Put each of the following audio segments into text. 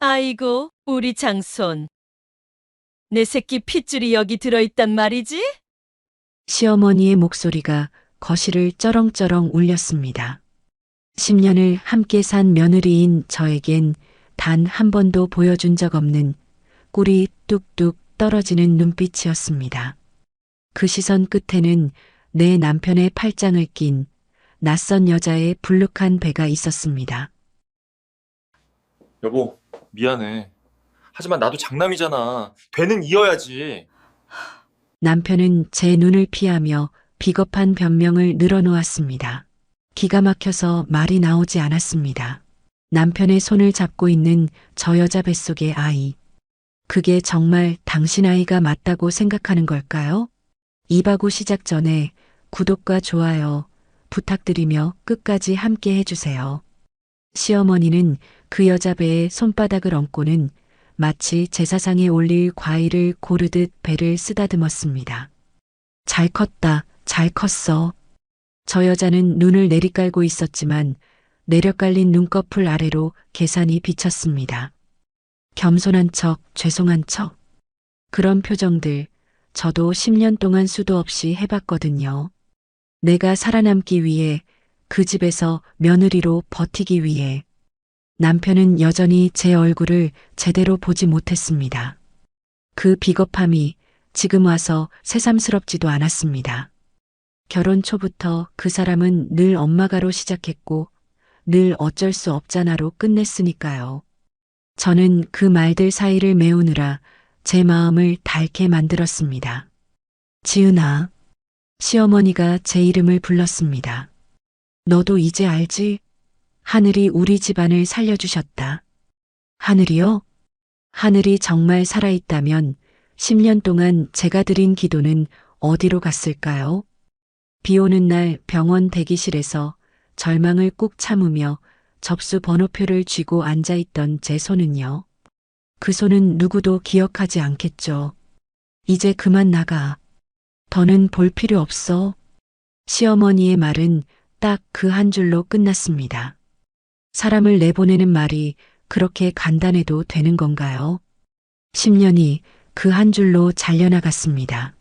아이고, 우리 장손. 내 새끼 핏줄이 여기 들어있단 말이지? 시어머니의 목소리가 거실을 쩌렁쩌렁 울렸습니다. 10년을 함께 산 며느리인 저에겐 단 한 번도 보여준 적 없는 꿀이 뚝뚝 떨어지는 눈빛이었습니다. 그 시선 끝에는 내 남편의 팔짱을 낀 낯선 여자의 불룩한 배가 있었습니다. 여보, 미안해. 하지만 나도 장남이잖아. 되는 이어야지. 남편은 제 눈을 피하며 비겁한 변명을 늘어놓았습니다. 기가 막혀서 말이 나오지 않았습니다. 남편의 손을 잡고 있는 저 여자 뱃속의 아이. 그게 정말 당신 아이가 맞다고 생각하는 걸까요? 이바구 시작 전에 구독과 좋아요 부탁드리며 끝까지 함께 해주세요. 시어머니는 그 여자 배에 손바닥을 얹고는 마치 제사상에 올릴 과일을 고르듯 배를 쓰다듬었습니다. 잘 컸다, 잘 컸어. 저 여자는 눈을 내리깔고 있었지만 내려깔린 눈꺼풀 아래로 계산이 비쳤습니다. 겸손한 척, 죄송한 척. 그런 표정들 저도 10년 동안 수도 없이 해봤거든요. 내가 살아남기 위해, 그 집에서 며느리로 버티기 위해. 남편은 여전히 제 얼굴을 제대로 보지 못했습니다. 그 비겁함이 지금 와서 새삼스럽지도 않았습니다. 결혼 초부터 그 사람은 늘 엄마가로 시작했고 늘 어쩔 수 없잖아로 끝냈으니까요. 저는 그 말들 사이를 메우느라 제 마음을 닳게 만들었습니다. 지은아, 시어머니가 제 이름을 불렀습니다. 너도 이제 알지? 하늘이 우리 집안을 살려주셨다. 하늘이요? 하늘이 정말 살아있다면 10년 동안 제가 드린 기도는 어디로 갔을까요? 비 오는 날 병원 대기실에서 절망을 꾹 참으며 접수 번호표를 쥐고 앉아있던 제 손은요. 그 손은 누구도 기억하지 않겠죠. 이제 그만 나가. 더는 볼 필요 없어. 시어머니의 말은 딱 그 한 줄로 끝났습니다. 사람을 내보내는 말이 그렇게 간단해도 되는 건가요? 10년이 그 한 줄로 잘려나갔습니다.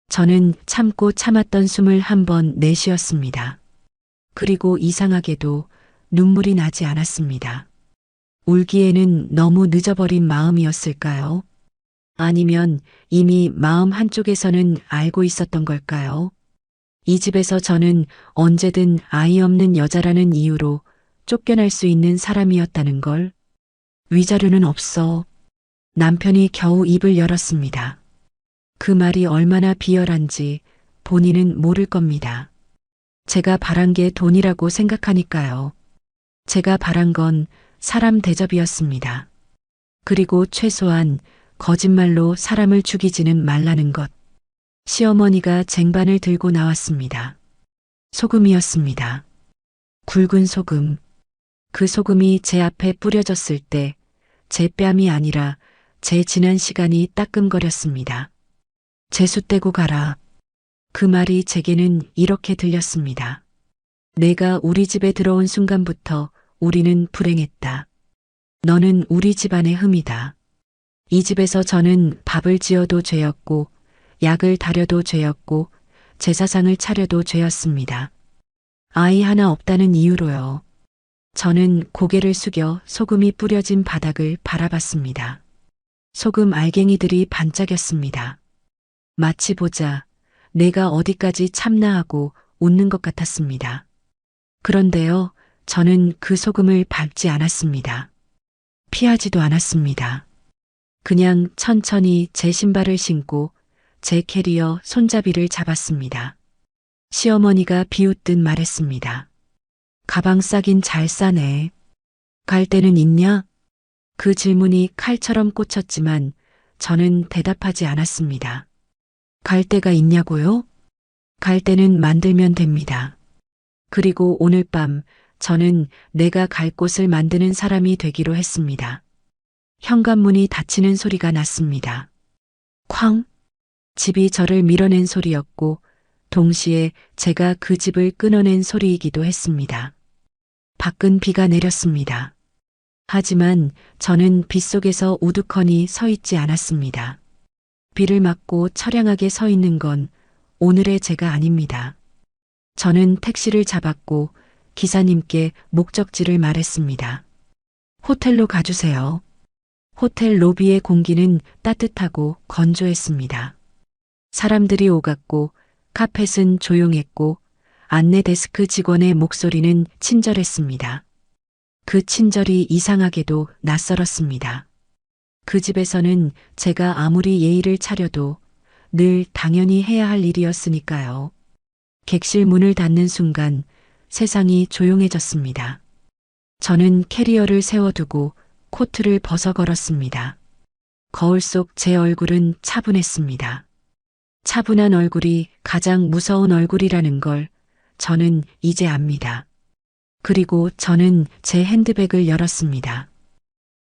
저는 참고 참았던 숨을 한 번 내쉬었습니다. 그리고 이상하게도 눈물이 나지 않았습니다. 울기에는 너무 늦어버린 마음이었을까요? 아니면 이미 마음 한쪽에서는 알고 있었던 걸까요? 이 집에서 저는 언제든 아이 없는 여자라는 이유로 쫓겨날 수 있는 사람이었다는 걸. 위자료는 없어. 남편이 겨우 입을 열었습니다. 그 말이 얼마나 비열한지 본인은 모를 겁니다. 제가 바란 게 돈이라고 생각하니까요. 제가 바란 건 사람 대접이었습니다. 그리고 최소한 거짓말로 사람을 죽이지는 말라는 것. 시어머니가 쟁반을 들고 나왔습니다. 소금이었습니다. 굵은 소금. 그 소금이 제 앞에 뿌려졌을 때 제 뺨이 아니라 제 지난 시간이 따끔거렸습니다. 재수 떼고 가라. 그 말이 제게는 이렇게 들렸습니다. 내가 우리 집에 들어온 순간부터 우리는 불행했다. 너는 우리 집안의 흠이다. 이 집에서 저는 밥을 지어도 죄였고 약을 다려도 죄였고 제사상을 차려도 죄였습니다. 아이 하나 없다는 이유로요. 저는 고개를 숙여 소금이 뿌려진 바닥을 바라봤습니다. 소금 알갱이들이 반짝였습니다. 마치 보자 내가 어디까지 참나하고 웃는 것 같았습니다. 그런데요, 저는 그 소금을 밟지 않았습니다. 피하지도 않았습니다. 그냥 천천히 제 신발을 신고 제 캐리어 손잡이를 잡았습니다. 시어머니가 비웃듯 말했습니다. 가방 싸긴 잘 싸네. 갈 데는 있냐? 그 질문이 칼처럼 꽂혔지만 저는 대답하지 않았습니다. 갈 데가 있냐고요? 갈 데는 만들면 됩니다. 그리고 오늘 밤 저는 내가 갈 곳을 만드는 사람이 되기로 했습니다. 현관문이 닫히는 소리가 났습니다. 쾅! 집이 저를 밀어낸 소리였고 동시에 제가 그 집을 끊어낸 소리이기도 했습니다. 밖은 비가 내렸습니다. 하지만 저는 빗속에서 우두커니 서 있지 않았습니다. 비를 맞고 처량하게 서 있는 건 오늘의 제가 아닙니다. 저는 택시를 잡았고 기사님께 목적지를 말했습니다. 호텔로 가주세요. 호텔 로비의 공기는 따뜻하고 건조했습니다. 사람들이 오갔고 카펫은 조용했고 안내 데스크 직원의 목소리는 친절했습니다. 그 친절이 이상하게도 낯설었습니다. 그 집에서는 제가 아무리 예의를 차려도 늘 당연히 해야 할 일이었으니까요. 객실 문을 닫는 순간 세상이 조용해졌습니다. 저는 캐리어를 세워두고 코트를 벗어 걸었습니다. 거울 속 제 얼굴은 차분했습니다. 차분한 얼굴이 가장 무서운 얼굴이라는 걸 저는 이제 압니다. 그리고 저는 제 핸드백을 열었습니다.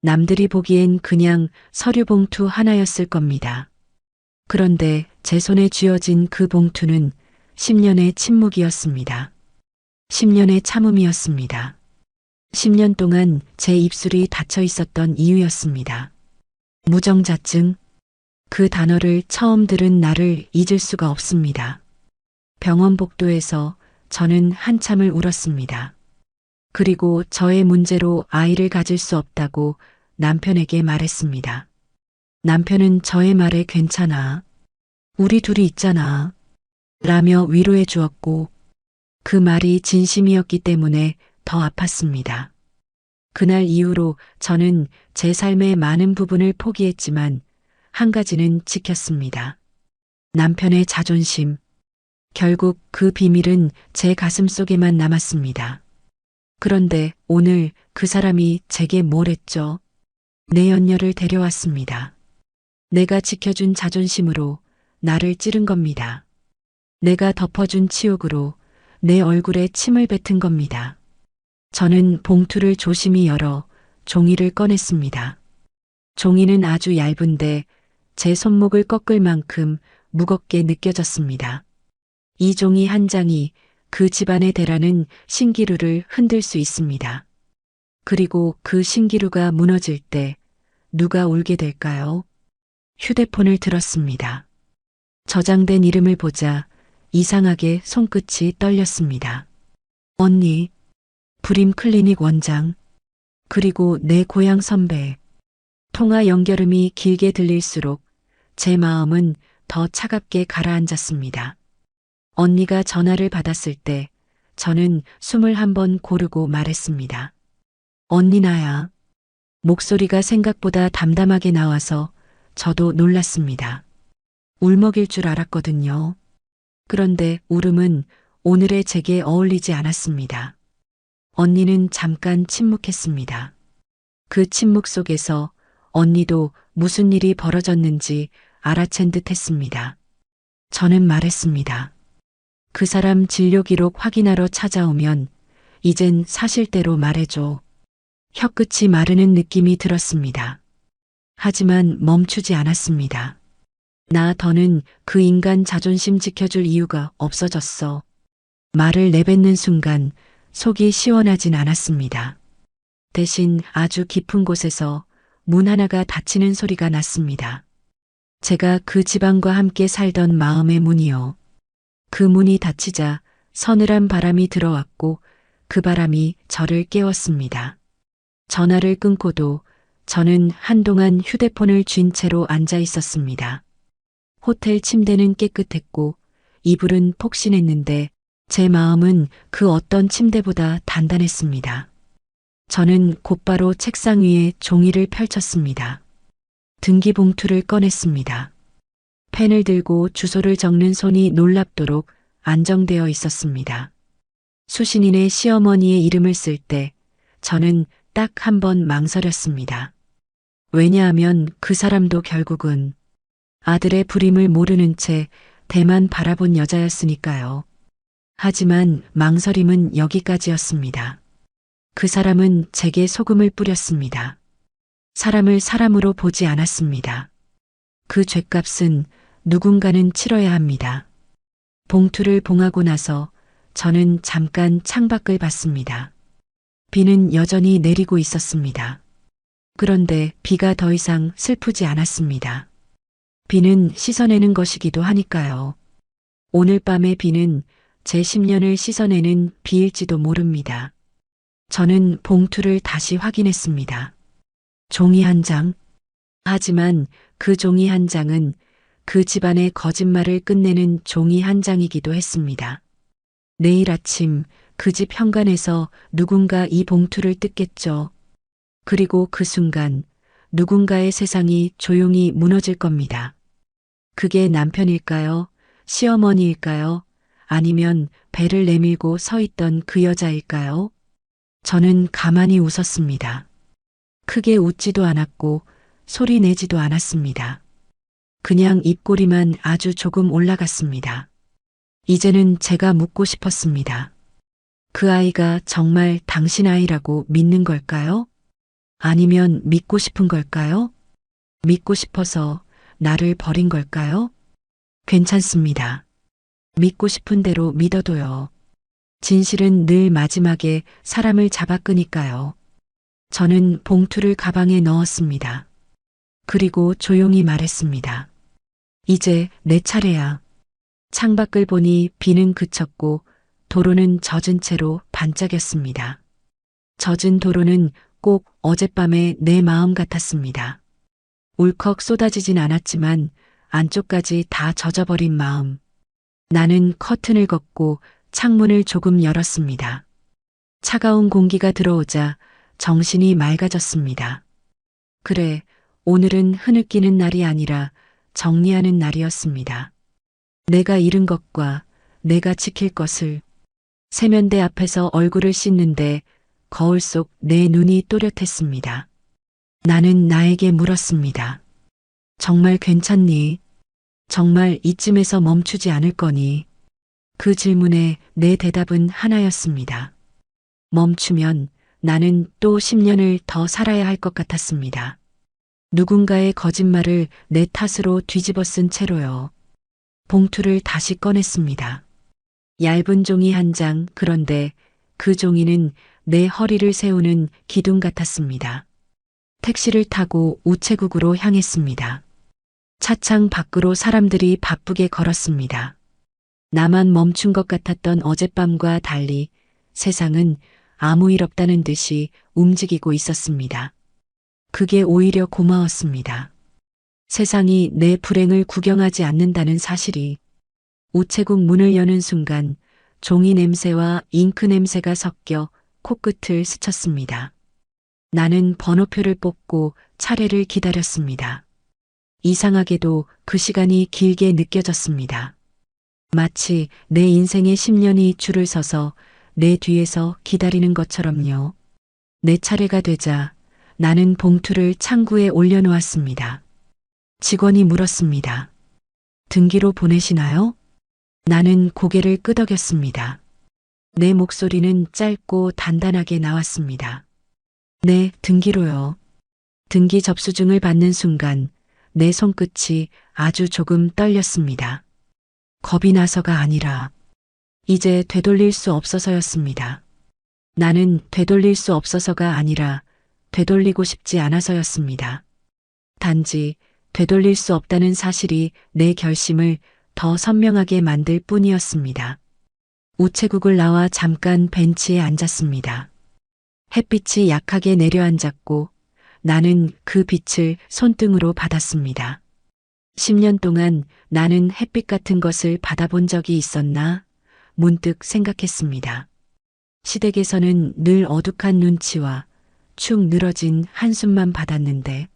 남들이 보기엔 그냥 서류 봉투 하나였을 겁니다. 그런데 제 손에 쥐어진 그 봉투는 10년의 침묵이었습니다. 10년의 참음이었습니다. 10년 동안 제 입술이 닫혀 있었던 이유였습니다. 무정자증. 그 단어를 처음 들은 날을 잊을 수가 없습니다. 병원 복도에서 저는 한참을 울었습니다. 그리고 저의 문제로 아이를 가질 수 없다고 남편에게 말했습니다. 남편은 저의 말에 괜찮아. 우리 둘이 있잖아. 라며 위로해 주었고 그 말이 진심이었기 때문에 더 아팠습니다. 그날 이후로 저는 제 삶의 많은 부분을 포기했지만 한 가지는 지켰습니다. 남편의 자존심. 결국 그 비밀은 제 가슴 속에만 남았습니다. 그런데 오늘 그 사람이 제게 뭘 했죠? 내 연녀를 데려왔습니다. 내가 지켜준 자존심으로 나를 찌른 겁니다. 내가 덮어준 치욕으로 내 얼굴에 침을 뱉은 겁니다. 저는 봉투를 조심히 열어 종이를 꺼냈습니다. 종이는 아주 얇은데 제 손목을 꺾을 만큼 무겁게 느껴졌습니다. 이 종이 한 장이 그 집안의 대라는 신기루를 흔들 수 있습니다. 그리고 그 신기루가 무너질 때 누가 울게 될까요? 휴대폰을 들었습니다. 저장된 이름을 보자 이상하게 손끝이 떨렸습니다. 언니, 불임 클리닉 원장, 그리고 내 고향 선배. 통화 연결음이 길게 들릴수록 제 마음은 더 차갑게 가라앉았습니다. 언니가 전화를 받았을 때 저는 숨을 한번 고르고 말했습니다. 언니 나야. 목소리가 생각보다 담담하게 나와서 저도 놀랐습니다. 울먹일 줄 알았거든요. 그런데 울음은 오늘의 제게 어울리지 않았습니다. 언니는 잠깐 침묵했습니다. 그 침묵 속에서 언니도 무슨 일이 벌어졌는지 알아챈 듯 했습니다. 저는 말했습니다. 그 사람 진료 기록 확인하러 찾아오면 이젠 사실대로 말해줘. 혀끝이 마르는 느낌이 들었습니다. 하지만 멈추지 않았습니다. 나 더는 그 인간 자존심 지켜줄 이유가 없어졌어. 말을 내뱉는 순간 속이 시원하진 않았습니다. 대신 아주 깊은 곳에서 문 하나가 닫히는 소리가 났습니다. 제가 그 집안과 함께 살던 마음의 문이요. 그 문이 닫히자 서늘한 바람이 들어왔고 그 바람이 저를 깨웠습니다. 전화를 끊고도 저는 한동안 휴대폰을 쥔 채로 앉아 있었습니다. 호텔 침대는 깨끗했고 이불은 폭신했는데 제 마음은 그 어떤 침대보다 단단했습니다. 저는 곧바로 책상 위에 종이를 펼쳤습니다. 등기봉투를 꺼냈습니다. 펜을 들고 주소를 적는 손이 놀랍도록 안정되어 있었습니다. 수신인의 시어머니의 이름을 쓸 때 저는 딱 한 번 망설였습니다. 왜냐하면 그 사람도 결국은 아들의 불임을 모르는 채 대만 바라본 여자였으니까요. 하지만 망설임은 여기까지였습니다. 그 사람은 제게 소금을 뿌렸습니다. 사람을 사람으로 보지 않았습니다. 그 죗값은 누군가는 치러야 합니다. 봉투를 봉하고 나서 저는 잠깐 창밖을 봤습니다. 비는 여전히 내리고 있었습니다. 그런데 비가 더 이상 슬프지 않았습니다. 비는 씻어내는 것이기도 하니까요. 오늘 밤의 비는 제 10년을 씻어내는 비일지도 모릅니다. 저는 봉투를 다시 확인했습니다. 종이 한 장. 하지만 그 종이 한 장은 그 집안의 거짓말을 끝내는 종이 한 장이기도 했습니다. 내일 아침 그 집 현관에서 누군가 이 봉투를 뜯겠죠. 그리고 그 순간 누군가의 세상이 조용히 무너질 겁니다. 그게 남편일까요? 시어머니일까요? 아니면 배를 내밀고 서 있던 그 여자일까요? 저는 가만히 웃었습니다. 크게 웃지도 않았고 소리 내지도 않았습니다. 그냥 입꼬리만 아주 조금 올라갔습니다. 이제는 제가 묻고 싶었습니다. 그 아이가 정말 당신 아이라고 믿는 걸까요? 아니면 믿고 싶은 걸까요? 믿고 싶어서 나를 버린 걸까요? 괜찮습니다. 믿고 싶은 대로 믿어도요. 진실은 늘 마지막에 사람을 잡아 끄니까요. 저는 봉투를 가방에 넣었습니다. 그리고 조용히 말했습니다. 이제 내 차례야. 창밖을 보니 비는 그쳤고 도로는 젖은 채로 반짝였습니다. 젖은 도로는 꼭 어젯밤의 내 마음 같았습니다. 울컥 쏟아지진 않았지만 안쪽까지 다 젖어버린 마음. 나는 커튼을 걷고 창문을 조금 열었습니다. 차가운 공기가 들어오자 정신이 맑아졌습니다. 그래, 오늘은 흐느끼는 날이 아니라 정리하는 날이었습니다. 내가 잃은 것과 내가 지킬 것을. 세면대 앞에서 얼굴을 씻는데 거울 속 내 눈이 또렷했습니다. 나는 나에게 물었습니다. 정말 괜찮니? 정말 이쯤에서 멈추지 않을 거니? 그 질문에 내 대답은 하나였습니다. 멈추면 나는 또 10년을 더 살아야 할 것 같았습니다. 누군가의 거짓말을 내 탓으로 뒤집어 쓴 채로요. 봉투를 다시 꺼냈습니다. 얇은 종이 한 장, 그런데 그 종이는 내 허리를 세우는 기둥 같았습니다. 택시를 타고 우체국으로 향했습니다. 차창 밖으로 사람들이 바쁘게 걸었습니다. 나만 멈춘 것 같았던 어젯밤과 달리 세상은 아무 일 없다는 듯이 움직이고 있었습니다. 그게 오히려 고마웠습니다. 세상이 내 불행을 구경하지 않는다는 사실이. 우체국 문을 여는 순간 종이 냄새와 잉크 냄새가 섞여 코끝을 스쳤습니다. 나는 번호표를 뽑고 차례를 기다렸습니다. 이상하게도 그 시간이 길게 느껴졌습니다. 마치 내 인생의 10년이 줄을 서서 내 뒤에서 기다리는 것처럼요. 내 차례가 되자 나는 봉투를 창구에 올려놓았습니다. 직원이 물었습니다. 등기로 보내시나요? 나는 고개를 끄덕였습니다. 내 목소리는 짧고 단단하게 나왔습니다. 네, 등기로요. 등기 접수증을 받는 순간 내 손끝이 아주 조금 떨렸습니다. 겁이 나서가 아니라 이제 되돌릴 수 없어서였습니다. 나는 되돌릴 수 없어서가 아니라 되돌리고 싶지 않아서였습니다. 단지 되돌릴 수 없다는 사실이 내 결심을 더 선명하게 만들 뿐이었습니다. 우체국을 나와 잠깐 벤치에 앉았습니다. 햇빛이 약하게 내려앉았고 나는 그 빛을 손등으로 받았습니다. 10년 동안 나는 햇빛 같은 것을 받아본 적이 있었나? 문득 생각했습니다. 시댁에서는 늘 어둑한 눈치와 축 늘어진 한숨만 받았는데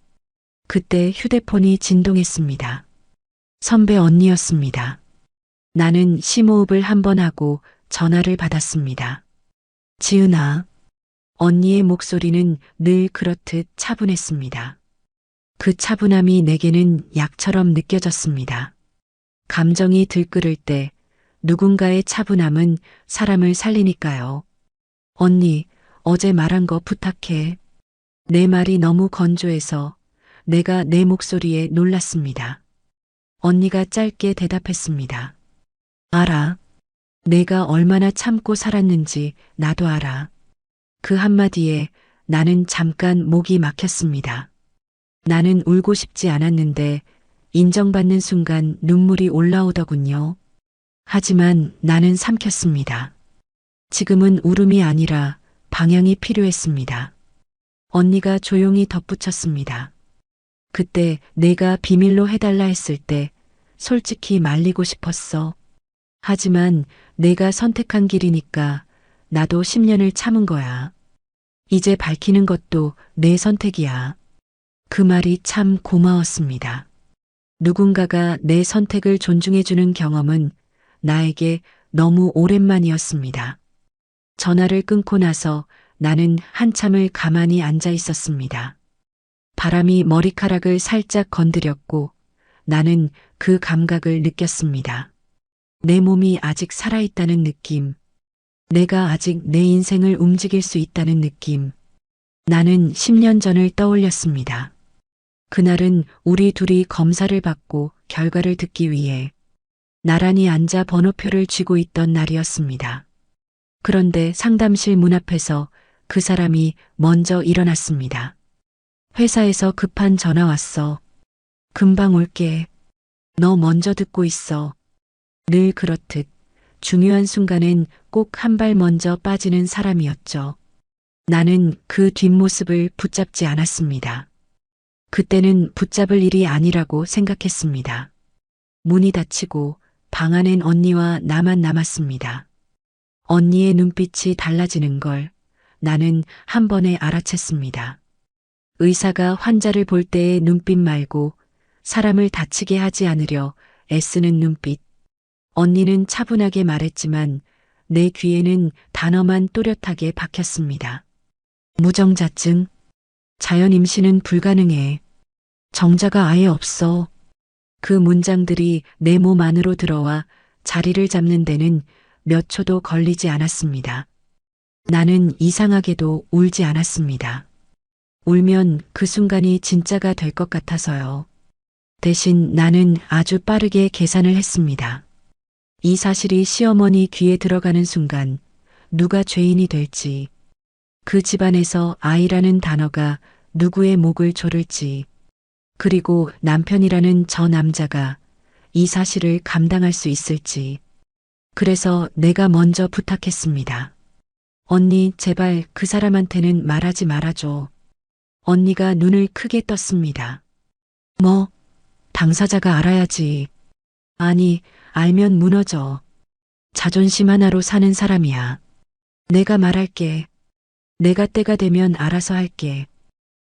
그때 휴대폰이 진동했습니다. 선배 언니였습니다. 나는 심호흡을 한 번 하고 전화를 받았습니다. 지은아. 언니의 목소리는 늘 그렇듯 차분했습니다. 그 차분함이 내게는 약처럼 느껴졌습니다. 감정이 들끓을 때 누군가의 차분함은 사람을 살리니까요. 언니, 어제 말한 거 부탁해. 내 말이 너무 건조해서 내가 내 목소리에 놀랐습니다. 언니가 짧게 대답했습니다. 알아. 내가 얼마나 참고 살았는지 나도 알아. 그 한마디에 나는 잠깐 목이 막혔습니다. 나는 울고 싶지 않았는데 인정받는 순간 눈물이 올라오더군요. 하지만 나는 삼켰습니다. 지금은 울음이 아니라 방향이 필요했습니다. 언니가 조용히 덧붙였습니다. 그때 내가 비밀로 해달라 했을 때 솔직히 말리고 싶었어. 하지만 내가 선택한 길이니까 나도 10년을 참은 거야. 이제 밝히는 것도 내 선택이야. 그 말이 참 고마웠습니다. 누군가가 내 선택을 존중해주는 경험은 나에게 너무 오랜만이었습니다. 전화를 끊고 나서 나는 한참을 가만히 앉아 있었습니다. 바람이 머리카락을 살짝 건드렸고 나는 그 감각을 느꼈습니다. 내 몸이 아직 살아있다는 느낌. 내가 아직 내 인생을 움직일 수 있다는 느낌. 나는 10년 전을 떠올렸습니다. 그날은 우리 둘이 검사를 받고 결과를 듣기 위해 나란히 앉아 번호표를 쥐고 있던 날이었습니다. 그런데 상담실 문 앞에서 그 사람이 먼저 일어났습니다. 회사에서 급한 전화 왔어. 금방 올게. 너 먼저 듣고 있어. 늘 그렇듯 중요한 순간엔 꼭 한 발 먼저 빠지는 사람이었죠. 나는 그 뒷모습을 붙잡지 않았습니다. 그때는 붙잡을 일이 아니라고 생각했습니다. 문이 닫히고 방 안엔 언니와 나만 남았습니다. 언니의 눈빛이 달라지는 걸 나는 한 번에 알아챘습니다. 의사가 환자를 볼 때의 눈빛 말고 사람을 다치게 하지 않으려 애쓰는 눈빛. 언니는 차분하게 말했지만 내 귀에는 단어만 또렷하게 박혔습니다. 무정자증. 자연 임신은 불가능해. 정자가 아예 없어. 그 문장들이 내 몸 안으로 들어와 자리를 잡는 데는 몇 초도 걸리지 않았습니다. 나는 이상하게도 울지 않았습니다. 울면 그 순간이 진짜가 될 것 같아서요. 대신 나는 아주 빠르게 계산을 했습니다. 이 사실이 시어머니 귀에 들어가는 순간 누가 죄인이 될지, 그 집안에서 아이라는 단어가 누구의 목을 조를지, 그리고 남편이라는 저 남자가 이 사실을 감당할 수 있을지. 그래서 내가 먼저 부탁했습니다. 언니, 제발 그 사람한테는 말하지 말아줘. 언니가 눈을 크게 떴습니다. 뭐? 당사자가 알아야지. 아니, 알면 무너져. 자존심 하나로 사는 사람이야. 내가 말할게. 내가 때가 되면 알아서 할게.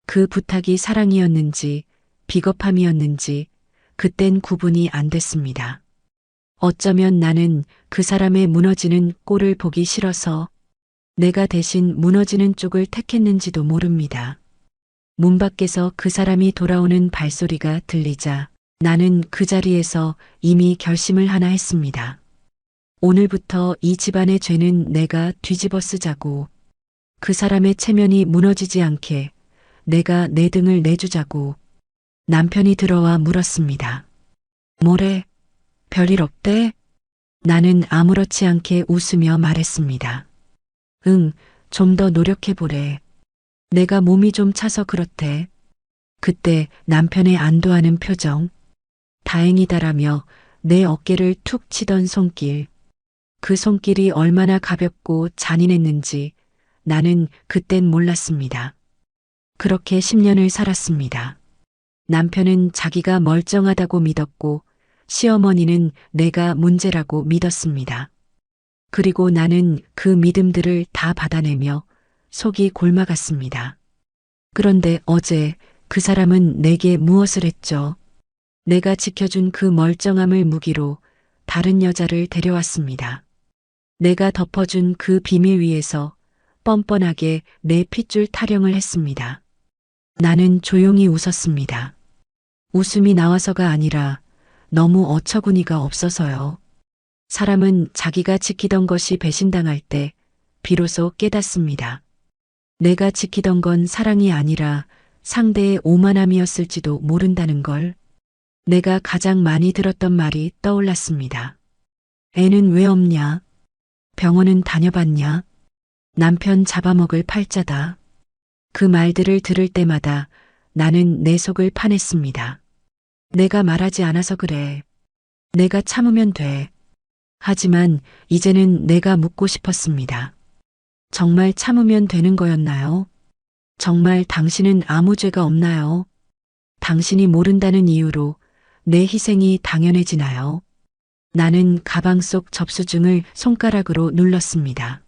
그 부탁이 사랑이었는지 비겁함이었는지 그땐 구분이 안 됐습니다. 어쩌면 나는 그 사람의 무너지는 꼴을 보기 싫어서 내가 대신 무너지는 쪽을 택했는지도 모릅니다. 문 밖에서 그 사람이 돌아오는 발소리가 들리자 나는 그 자리에서 이미 결심을 하나 했습니다. 오늘부터 이 집안의 죄는 내가 뒤집어 쓰자고, 그 사람의 체면이 무너지지 않게 내가 내 등을 내주자고. 남편이 들어와 물었습니다. 뭐래? 별일 없대? 나는 아무렇지 않게 웃으며 말했습니다. 응, 좀 더 노력해보래. 내가 몸이 좀 차서 그렇대. 그때 남편의 안도하는 표정. 다행이다라며 내 어깨를 툭 치던 손길. 그 손길이 얼마나 가볍고 잔인했는지 나는 그땐 몰랐습니다. 그렇게 10년을 살았습니다. 남편은 자기가 멀쩡하다고 믿었고 시어머니는 내가 문제라고 믿었습니다. 그리고 나는 그 믿음들을 다 받아내며 속이 골마갔습니다. 그런데 어제 그 사람은 내게 무엇을 했죠? 내가 지켜준 그 멀쩡함을 무기로 다른 여자를 데려왔습니다. 내가 덮어준 그 비밀 위에서 뻔뻔하게 내 핏줄 타령을 했습니다. 나는 조용히 웃었습니다. 웃음이 나와서가 아니라 너무 어처구니가 없어서요. 사람은 자기가 지키던 것이 배신당할 때 비로소 깨닫습니다. 내가 지키던 건 사랑이 아니라 상대의 오만함이었을지도 모른다는 걸. 내가 가장 많이 들었던 말이 떠올랐습니다. 애는 왜 없냐? 병원은 다녀봤냐? 남편 잡아먹을 팔자다. 그 말들을 들을 때마다 나는 내 속을 파냈습니다. 내가 말하지 않아서 그래. 내가 참으면 돼. 하지만 이제는 내가 묻고 싶었습니다. 정말 참으면 되는 거였나요? 정말 당신은 아무 죄가 없나요? 당신이 모른다는 이유로 내 희생이 당연해지나요? 나는 가방 속 접수증을 손가락으로 눌렀습니다.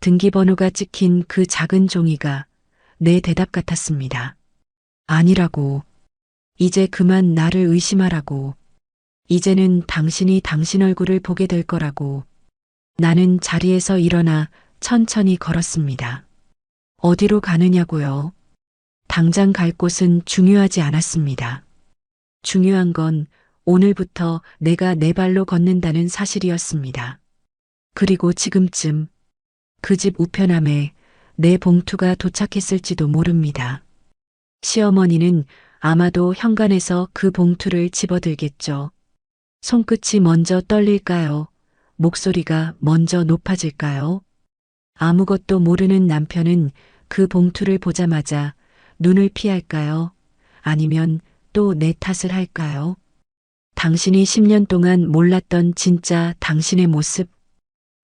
등기번호가 찍힌 그 작은 종이가 내 대답 같았습니다. 아니라고. 이제 그만 나를 의심하라고. 이제는 당신이 당신 얼굴을 보게 될 거라고. 나는 자리에서 일어나 천천히 걸었습니다. 어디로 가느냐고요? 당장 갈 곳은 중요하지 않았습니다. 중요한 건 오늘부터 내가 내 발로 걷는다는 사실이었습니다. 그리고 지금쯤 그 집 우편함에 내 봉투가 도착했을지도 모릅니다. 시어머니는 아마도 현관에서 그 봉투를 집어들겠죠. 손끝이 먼저 떨릴까요? 목소리가 먼저 높아질까요? 아무것도 모르는 남편은 그 봉투를 보자마자 눈을 피할까요? 아니면 또 내 탓을 할까요? 당신이 10년 동안 몰랐던 진짜 당신의 모습,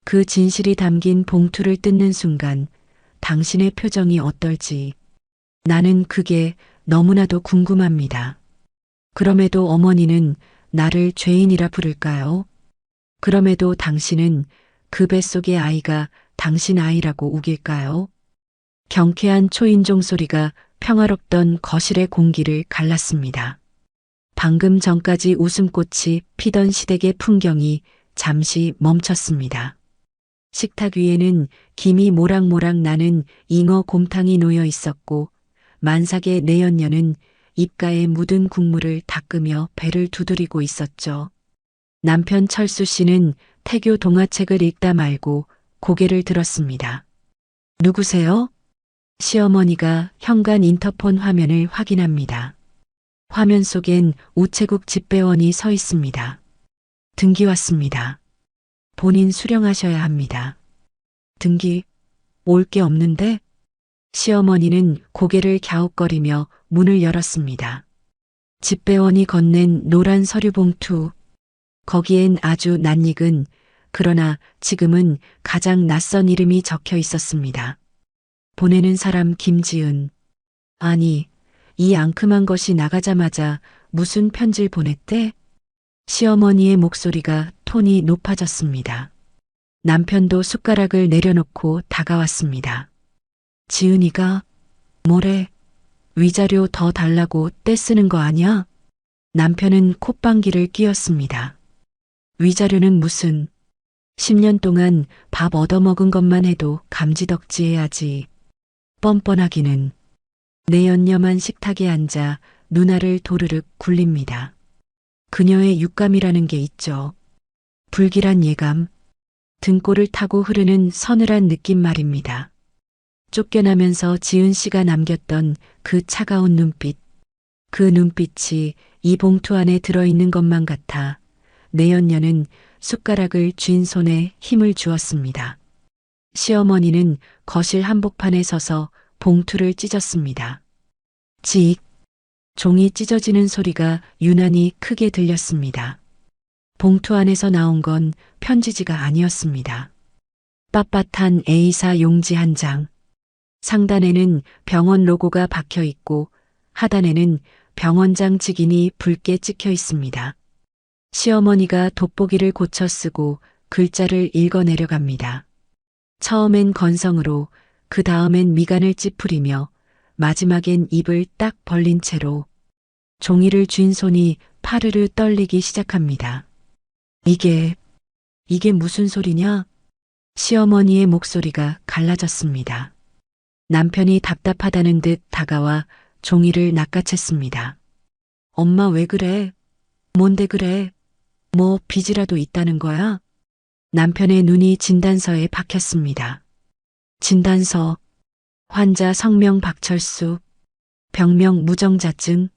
그 진실이 담긴 봉투를 뜯는 순간 당신의 표정이 어떨지 나는 그게 너무나도 궁금합니다. 그럼에도 어머니는 나를 죄인이라 부를까요? 그럼에도 당신은 그 뱃속의 아이가 당신 아이라고 우길까요? 경쾌한 초인종 소리가 평화롭던 거실의 공기를 갈랐습니다. 방금 전까지 웃음꽃이 피던 시댁의 풍경이 잠시 멈췄습니다. 식탁 위에는 김이 모락모락 나는 잉어 곰탕이 놓여 있었고 만삭의 내연녀는 입가에 묻은 국물을 닦으며 배를 두드리고 있었죠. 남편 철수 씨는 태교 동화책을 읽다 말고 고개를 들었습니다. 누구세요? 시어머니가 현관 인터폰 화면을 확인합니다. 화면 속엔 우체국 집배원이 서 있습니다. 등기 왔습니다. 본인 수령하셔야 합니다. 등기, 올 게 없는데? 시어머니는 고개를 갸웃거리며 문을 열었습니다. 집배원이 건넨 노란 서류 봉투. 거기엔 아주 낯익은 그러나 지금은 가장 낯선 이름이 적혀 있었습니다. 보내는 사람 김지은. 아니, 이 앙큼한 것이 나가자마자 무슨 편지를 보냈대? 시어머니의 목소리가 톤이 높아졌습니다. 남편도 숟가락을 내려놓고 다가왔습니다. 지은이가 뭐래? 위자료 더 달라고 떼쓰는 거 아니야? 남편은 콧방귀를 뀌었습니다. 위자료는 무슨 10년 동안 밥 얻어먹은 것만 해도 감지덕지해야지. 뻔뻔하기는. 내연녀만 식탁에 앉아 누나를 도르륵 굴립니다. 그녀의 육감이라는 게 있죠. 불길한 예감, 등골을 타고 흐르는 서늘한 느낌 말입니다. 쫓겨나면서 지은 씨가 남겼던 그 차가운 눈빛, 그 눈빛이 이 봉투 안에 들어있는 것만 같아 내연녀는 숟가락을 쥔 손에 힘을 주었습니다. 시어머니는 거실 한복판에 서서 봉투를 찢었습니다. 직, 종이 찢어지는 소리가 유난히 크게 들렸습니다. 봉투 안에서 나온 건 편지지가 아니었습니다. 빳빳한 A사 용지 한 장. 상단에는 병원 로고가 박혀 있고 하단에는 병원장 직인이 붉게 찍혀 있습니다. 시어머니가 돋보기를 고쳐 쓰고 글자를 읽어 내려갑니다. 처음엔 건성으로, 그 다음엔 미간을 찌푸리며 마지막엔 입을 딱 벌린 채로 종이를 쥔 손이 파르르 떨리기 시작합니다. 이게 무슨 소리냐? 시어머니의 목소리가 갈라졌습니다. 남편이 답답하다는 듯 다가와 종이를 낚아챘습니다. 엄마 왜 그래? 뭔데 그래? 뭐 빚이라도 있다는 거야? 남편의 눈이 진단서에 박혔습니다. 진단서, 환자 성명 박철수, 병명 무정자증,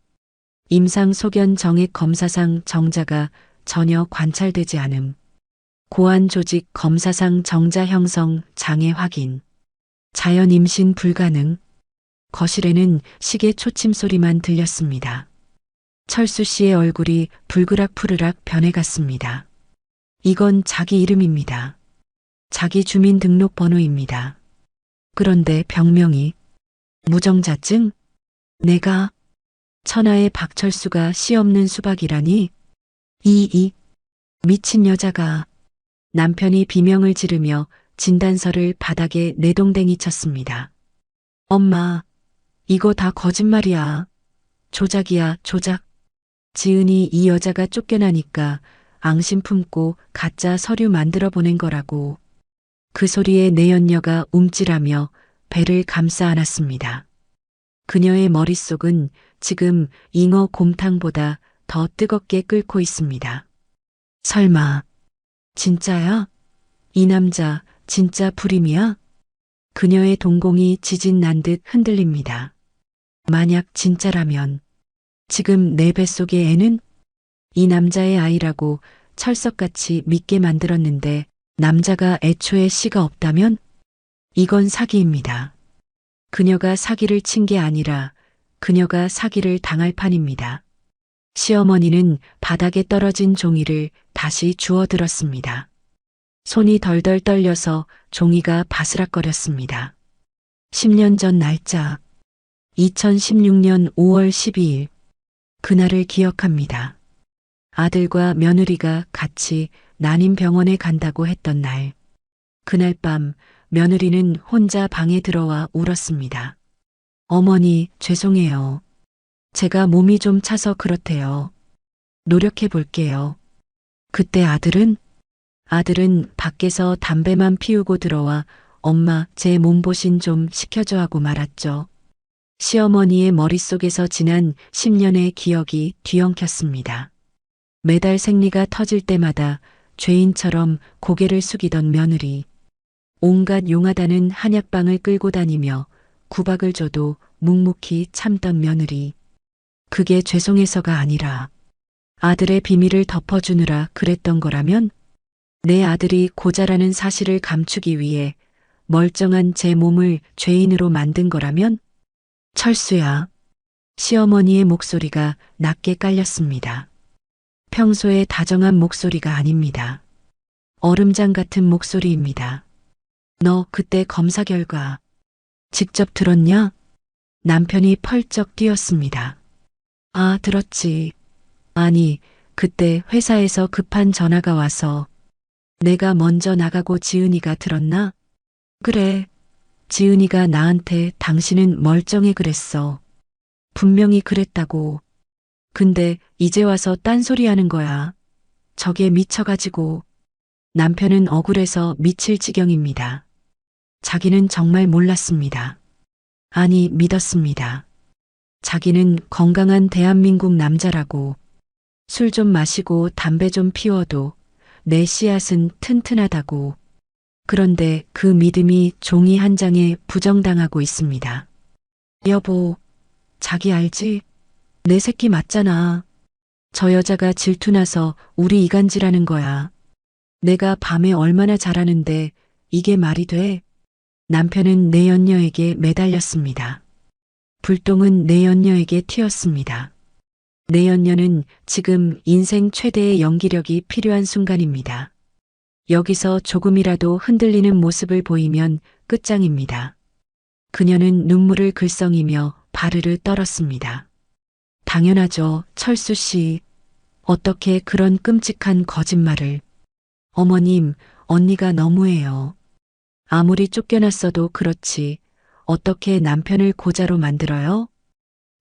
임상 소견 정액 검사상 정자가 전혀 관찰되지 않음, 고환 조직 검사상 정자 형성 장애 확인, 자연 임신 불가능, 거실에는 시계 초침 소리만 들렸습니다. 철수 씨의 얼굴이 불그락푸르락 변해갔습니다. 이건 자기 이름입니다. 자기 주민등록번호입니다. 그런데 병명이 무정자증? 내가 천하의 박철수가 씨 없는 수박이라니? 이 미친 여자가. 남편이 비명을 지르며 진단서를 바닥에 내동댕이 쳤습니다. 엄마, 이거 다 거짓말이야. 조작이야, 조작. 지은이 이 여자가 쫓겨나니까 앙심 품고 가짜 서류 만들어 보낸 거라고. 그 소리에 내연녀가 움찔하며 배를 감싸 안았습니다. 그녀의 머릿속은 지금 잉어 곰탕보다 더 뜨겁게 끓고 있습니다. 설마, 진짜야? 이 남자 진짜 불임이야? 그녀의 동공이 지진 난 듯 흔들립니다. 만약 진짜라면 지금 내 뱃속의 애는 이 남자의 아이라고 철석같이 믿게 만들었는데 남자가 애초에 씨가 없다면 이건 사기입니다. 그녀가 사기를 친 게 아니라 그녀가 사기를 당할 판입니다. 시어머니는 바닥에 떨어진 종이를 다시 주워들었습니다. 손이 덜덜 떨려서 종이가 바스락거렸습니다. 10년 전 날짜. 2016년 5월 12일. 그날을 기억합니다. 아들과 며느리가 같이 난임병원에 간다고 했던 날. 그날 밤 며느리는 혼자 방에 들어와 울었습니다. 어머니, 죄송해요. 제가 몸이 좀 차서 그렇대요. 노력해 볼게요. 그때 아들은 밖에서 담배만 피우고 들어와 엄마, 제 몸보신 좀 시켜줘 하고 말았죠. 시어머니의 머릿속에서 지난 10년의 기억이 뒤엉켰습니다. 매달 생리가 터질 때마다 죄인처럼 고개를 숙이던 며느리. 온갖 용하다는 한약방을 끌고 다니며 구박을 줘도 묵묵히 참던 며느리. 그게 죄송해서가 아니라 아들의 비밀을 덮어주느라 그랬던 거라면 내 아들이 고자라는 사실을 감추기 위해 멀쩡한 제 몸을 죄인으로 만든 거라면 철수야. 시어머니의 목소리가 낮게 깔렸습니다. 평소에 다정한 목소리가 아닙니다. 얼음장 같은 목소리입니다. 너 그때 검사 결과 직접 들었냐? 남편이 펄쩍 뛰었습니다. 아, 들었지. 아니, 그때 회사에서 급한 전화가 와서 내가 먼저 나가고 지은이가 들었나? 그래. 지은이가 나한테 당신은 멀쩡해 그랬어. 분명히 그랬다고. 근데 이제 와서 딴소리 하는 거야. 저게 미쳐가지고. 남편은 억울해서 미칠 지경입니다. 자기는 정말 몰랐습니다. 아니, 믿었습니다. 자기는 건강한 대한민국 남자라고. 술 좀 마시고 담배 좀 피워도 내 씨앗은 튼튼하다고. 그런데 그 믿음이 종이 한 장에 부정당하고 있습니다. 여보, 자기 알지? 내 새끼 맞잖아. 저 여자가 질투나서 우리 이간질하는 거야. 내가 밤에 얼마나 잘하는데 이게 말이 돼? 남편은 내연녀에게 매달렸습니다. 불똥은 내연녀에게 튀었습니다. 내연녀는 지금 인생 최대의 연기력이 필요한 순간입니다. 여기서 조금이라도 흔들리는 모습을 보이면 끝장입니다. 그녀는 눈물을 글썽이며 바르르 떨었습니다. 당연하죠, 철수 씨. 어떻게 그런 끔찍한 거짓말을. 어머님, 언니가 너무해요. 아무리 쫓겨났어도 그렇지. 어떻게 남편을 고자로 만들어요?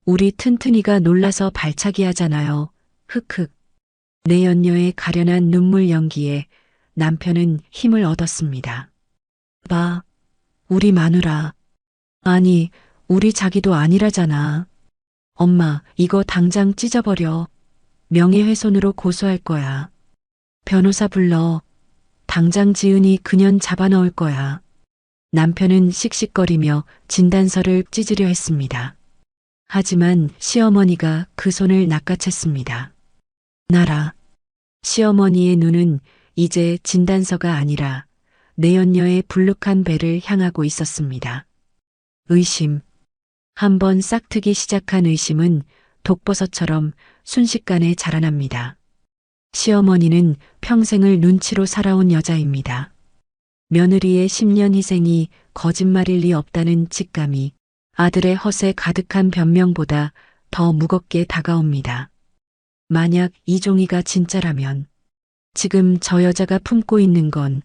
우리 튼튼이가 놀라서 발차기 하잖아요. 흑흑. 내연녀의 가련한 눈물 연기에 남편은 힘을 얻었습니다. 봐, 우리 마누라. 아니, 우리 자기도 아니라잖아. 엄마, 이거 당장 찢어버려. 명예훼손으로 고소할 거야. 변호사 불러. 당장 지은이 그년 잡아넣을 거야. 남편은 씩씩거리며 진단서를 찢으려 했습니다. 하지만 시어머니가 그 손을 낚아챘습니다. 나라. 시어머니의 눈은 이제 진단서가 아니라 내연녀의 불룩한 배를 향하고 있었습니다. 의심. 한번 싹트기 시작한 의심은 독버섯처럼 순식간에 자라납니다. 시어머니는 평생을 눈치로 살아온 여자입니다. 며느리의 10년 희생이 거짓말일 리 없다는 직감이 아들의 허세 가득한 변명보다 더 무겁게 다가옵니다. 만약 이종이가 진짜라면 지금 저 여자가 품고 있는 건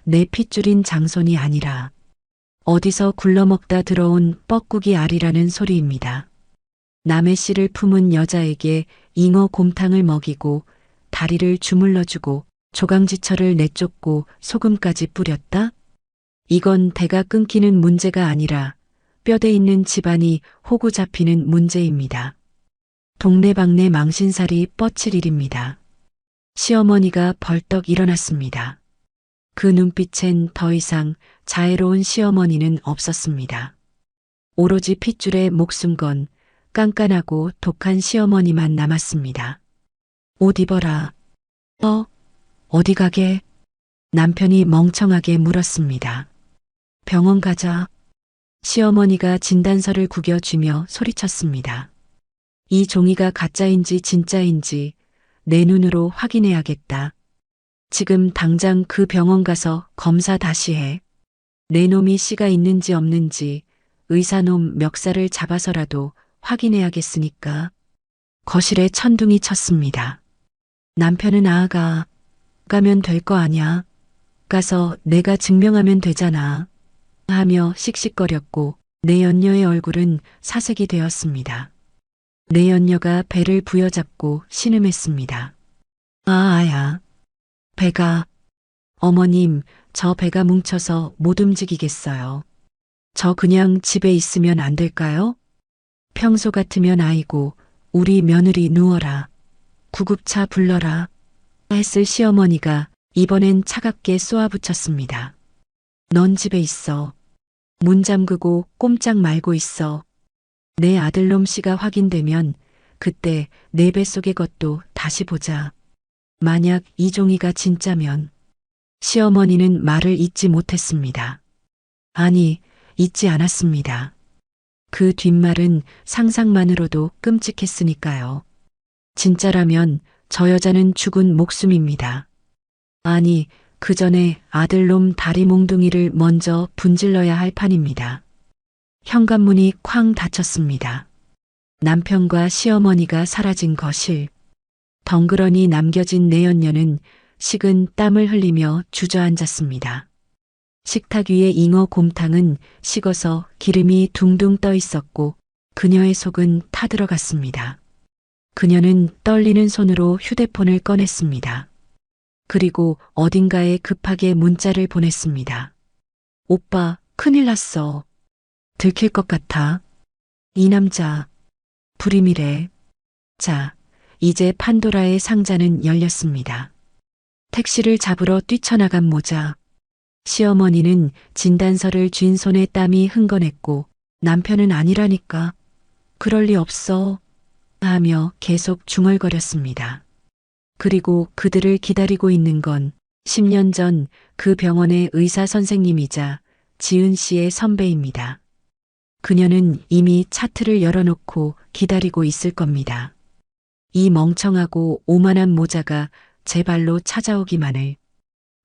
내 핏줄인 장손이 아니라 어디서 굴러먹다 들어온 뻐꾸기 알이라는 소리입니다. 남의 씨를 품은 여자에게 잉어 곰탕을 먹이고 다리를 주물러주고 조강지처를 내쫓고 소금까지 뿌렸다? 이건 대가 끊기는 문제가 아니라 뼈대 있는 집안이 호구 잡히는 문제입니다. 동네방네 망신살이 뻗칠 일입니다. 시어머니가 벌떡 일어났습니다. 그 눈빛엔 더 이상 자애로운 시어머니는 없었습니다. 오로지 핏줄에 목숨 건 깐깐하고 독한 시어머니만 남았습니다. 옷 입어라. 어디 가게? 남편이 멍청하게 물었습니다. 병원 가자. 시어머니가 진단서를 구겨쥐며 소리쳤습니다. 이 종이가 가짜인지 진짜인지 내 눈으로 확인해야겠다. 지금 당장 그 병원 가서 검사 다시 해. 내 놈이 씨가 있는지 없는지 의사놈 멱살을 잡아서라도 확인해야겠으니까. 거실에 천둥이 쳤습니다. 남편은 가면 될 거 아냐. 가서 내가 증명하면 되잖아. 하며 씩씩거렸고 내 연녀의 얼굴은 사색이 되었습니다. 내 연녀가 배를 부여잡고 신음했습니다. 아야. 배가. 어머님, 저 배가 뭉쳐서 못 움직이겠어요. 저 그냥 집에 있으면 안 될까요? 평소 같으면 아이고, 우리 며느리 누워라. 구급차 불러라. 했을 시어머니가 이번엔 차갑게 쏘아붙였습니다. 넌 집에 있어. 문 잠그고 꼼짝 말고 있어. 내 아들놈 씨가 확인되면 그때 내 뱃속의 것도 다시 보자. 만약 이종이가 진짜면 시어머니는 말을 잇지 못했습니다. 아니, 잇지 않았습니다. 그 뒷말은 상상만으로도 끔찍했으니까요. 진짜라면 저 여자는 죽은 목숨입니다. 아니, 그 전에 아들놈 다리 몽둥이를 먼저 분질러야 할 판입니다. 현관문이 쾅 닫혔습니다. 남편과 시어머니가 사라진 거실. 덩그러니 남겨진 내연녀는 식은 땀을 흘리며 주저앉았습니다. 식탁 위의 잉어 곰탕은 식어서 기름이 둥둥 떠 있었고 그녀의 속은 타들어갔습니다. 그녀는 떨리는 손으로 휴대폰을 꺼냈습니다. 그리고 어딘가에 급하게 문자를 보냈습니다. 오빠, 큰일 났어. 들킬 것 같아. 이 남자, 불임이래. 자, 이제 판도라의 상자는 열렸습니다. 택시를 잡으러 뛰쳐나간 모자. 시어머니는 진단서를 쥔 손에 땀이 흥건했고 남편은 아니라니까. 그럴 리 없어. 하며 계속 중얼거렸습니다. 그리고 그들을 기다리고 있는 건 10년 전 그 병원의 의사 선생님이자 지은 씨의 선배입니다. 그녀는 이미 차트를 열어놓고 기다리고 있을 겁니다. 이 멍청하고 오만한 모자가 제 발로 찾아오기만을.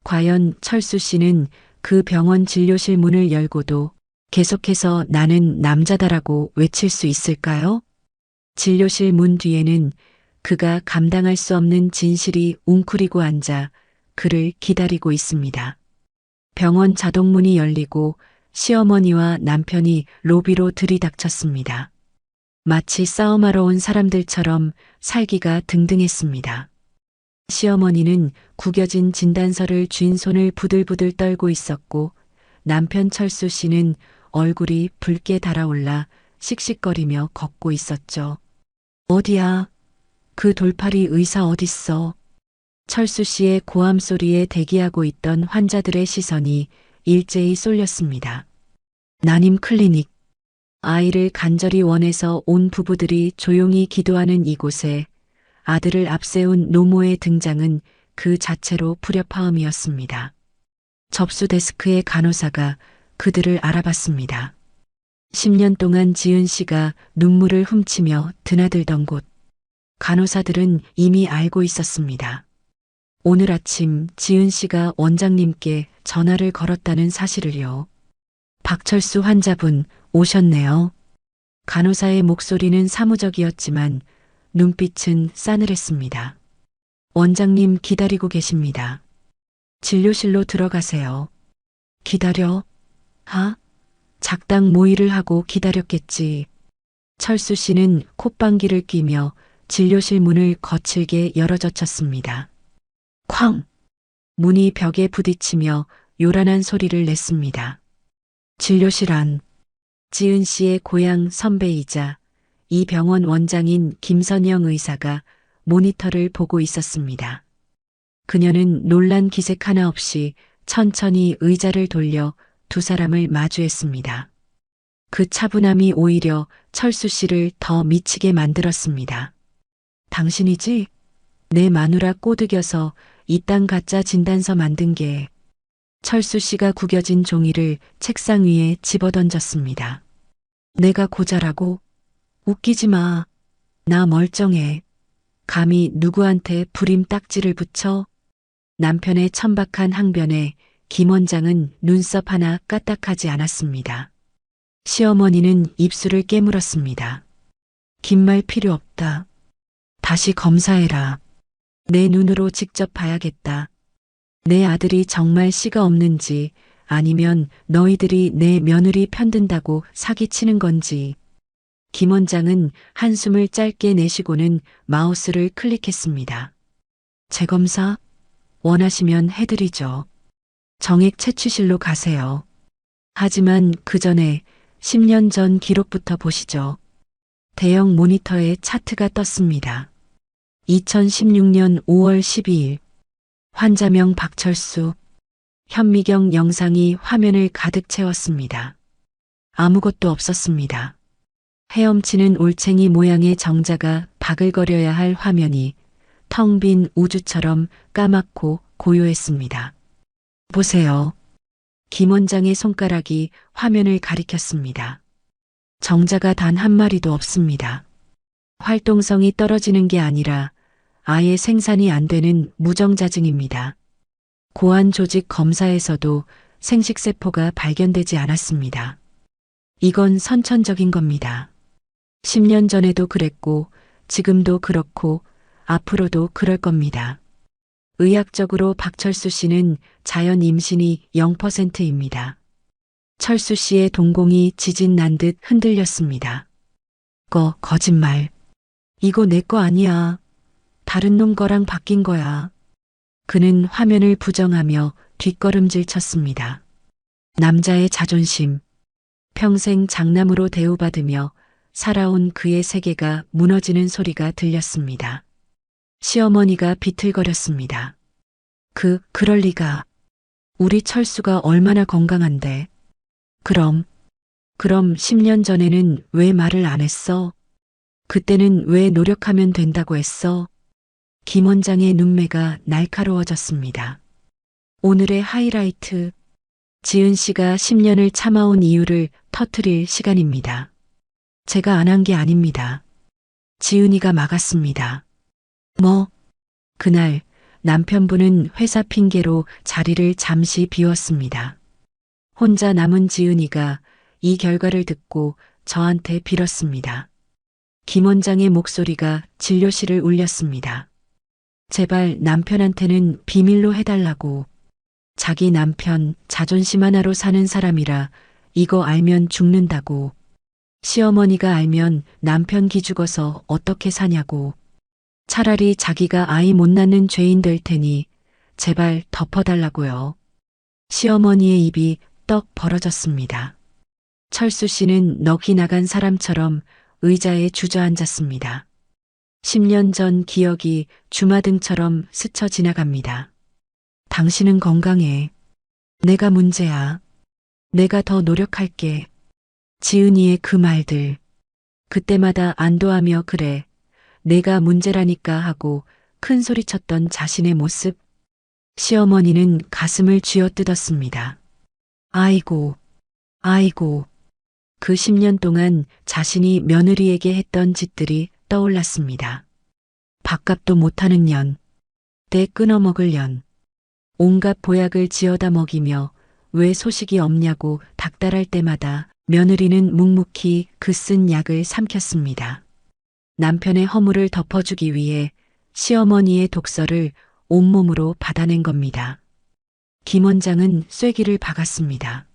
과연 철수 씨는 그 병원 진료실 문을 열고도 계속해서 나는 남자다라고 외칠 수 있을까요? 진료실 문 뒤에는 그가 감당할 수 없는 진실이 웅크리고 앉아 그를 기다리고 있습니다. 병원 자동문이 열리고 시어머니와 남편이 로비로 들이닥쳤습니다. 마치 싸움하러 온 사람들처럼 살기가 등등했습니다. 시어머니는 구겨진 진단서를 쥔 손을 부들부들 떨고 있었고 남편 철수 씨는 얼굴이 붉게 달아올라 씩씩거리며 걷고 있었죠. 어디야? 그 돌팔이 의사 어딨어? 철수 씨의 고함 소리에 대기하고 있던 환자들의 시선이 일제히 쏠렸습니다. 난임 클리닉. 아이를 간절히 원해서 온 부부들이 조용히 기도하는 이곳에 아들을 앞세운 노모의 등장은 그 자체로 불협화음이었습니다. 접수 데스크의 간호사가 그들을 알아봤습니다. 10년 동안 지은 씨가 눈물을 훔치며 드나들던 곳. 간호사들은 이미 알고 있었습니다. 오늘 아침 지은 씨가 원장님께 전화를 걸었다는 사실을요. 박철수 환자분 오셨네요. 간호사의 목소리는 사무적이었지만 눈빛은 싸늘했습니다. 원장님 기다리고 계십니다. 진료실로 들어가세요. 기다려? 작당 모의를 하고 기다렸겠지. 철수 씨는 콧방귀를 뀌며 진료실 문을 거칠게 열어젖혔습니다. 쾅! 문이 벽에 부딪히며 요란한 소리를 냈습니다. 진료실 안. 지은 씨의 고향 선배이자 이 병원 원장인 김선영 의사가 모니터를 보고 있었습니다. 그녀는 놀란 기색 하나 없이 천천히 의자를 돌려 두 사람을 마주했습니다. 그 차분함이 오히려 철수 씨를 더 미치게 만들었습니다. 당신이지? 내 마누라 꼬드겨서 이딴 가짜 진단서 만든 게. 철수 씨가 구겨진 종이를 책상 위에 집어던졌습니다. 내가 고자라고? 웃기지 마. 나 멀쩡해. 감히 누구한테 불임 딱지를 붙여? 남편의 천박한 항변에 김 원장은 눈썹 하나 까딱하지 않았습니다. 시어머니는 입술을 깨물었습니다. 긴 말 필요 없다. 다시 검사해라. 내 눈으로 직접 봐야겠다. 내 아들이 정말 씨가 없는지 아니면 너희들이 내 며느리 편든다고 사기치는 건지. 김 원장은 한숨을 짧게 내쉬고는 마우스를 클릭했습니다. 재검사? 원하시면 해드리죠. 정액 채취실로 가세요. 하지만 그 전에 10년 전 기록부터 보시죠. 대형 모니터에 차트가 떴습니다. 2016년 5월 12일. 환자명 박철수. 현미경 영상이 화면을 가득 채웠습니다. 아무것도 없었습니다. 헤엄치는 올챙이 모양의 정자가 바글거려야 할 화면이 텅 빈 우주처럼 까맣고 고요했습니다. 보세요. 김 원장의 손가락이 화면을 가리켰습니다. 정자가 단 한 마리도 없습니다. 활동성이 떨어지는 게 아니라 아예 생산이 안 되는 무정자증입니다. 고환 조직 검사에서도 생식세포가 발견되지 않았습니다. 이건 선천적인 겁니다. 10년 전에도 그랬고 지금도 그렇고 앞으로도 그럴 겁니다. 의학적으로 박철수 씨는 자연 임신이 0%입니다. 철수 씨의 동공이 지진 난 듯 흔들렸습니다. 거짓말. 이거 내 거 아니야. 다른 놈 거랑 바뀐 거야. 그는 화면을 부정하며 뒷걸음질 쳤습니다. 남자의 자존심. 평생 장남으로 대우받으며 살아온 그의 세계가 무너지는 소리가 들렸습니다. 시어머니가 비틀거렸습니다. 그럴 리가. 우리 철수가 얼마나 건강한데. 그럼 10년 전에는 왜 말을 안 했어? 그때는 왜 노력하면 된다고 했어? 김 원장의 눈매가 날카로워졌습니다. 오늘의 하이라이트. 지은 씨가 10년을 참아온 이유를 터뜨릴 시간입니다. 제가 안 한 게 아닙니다. 지은이가 막았습니다. 그날 남편분은 회사 핑계로 자리를 잠시 비웠습니다. 혼자 남은 지은이가 이 결과를 듣고 저한테 빌었습니다. 김 원장의 목소리가 진료실을 울렸습니다. 제발 남편한테는 비밀로 해달라고. 자기 남편 자존심 하나로 사는 사람이라 이거 알면 죽는다고. 시어머니가 알면 남편 기죽어서 어떻게 사냐고. 차라리 자기가 아이 못 낳는 죄인 될 테니 제발 덮어달라고요. 시어머니의 입이 떡 벌어졌습니다. 철수 씨는 넋이 나간 사람처럼 의자에 주저앉았습니다. 10년 전 기억이 주마등처럼 스쳐 지나갑니다. 당신은 건강해. 내가 문제야. 내가 더 노력할게. 지은이의 그 말들. 그때마다 안도하며 그래. 내가 문제라니까 하고 큰 소리쳤던 자신의 모습. 시어머니는 가슴을 쥐어뜯었습니다. 아이고. 그 10년 동안 자신이 며느리에게 했던 짓들이 떠올랐습니다. 밥값도 못하는 년, 때 끊어먹을 년, 온갖 보약을 지어다 먹이며 왜 소식이 없냐고 닥달할 때마다 며느리는 묵묵히 그 쓴 약을 삼켰습니다. 남편의 허물을 덮어주기 위해 시어머니의 독서를 온몸으로 받아낸 겁니다. 김 원장은 쐐기를 박았습니다.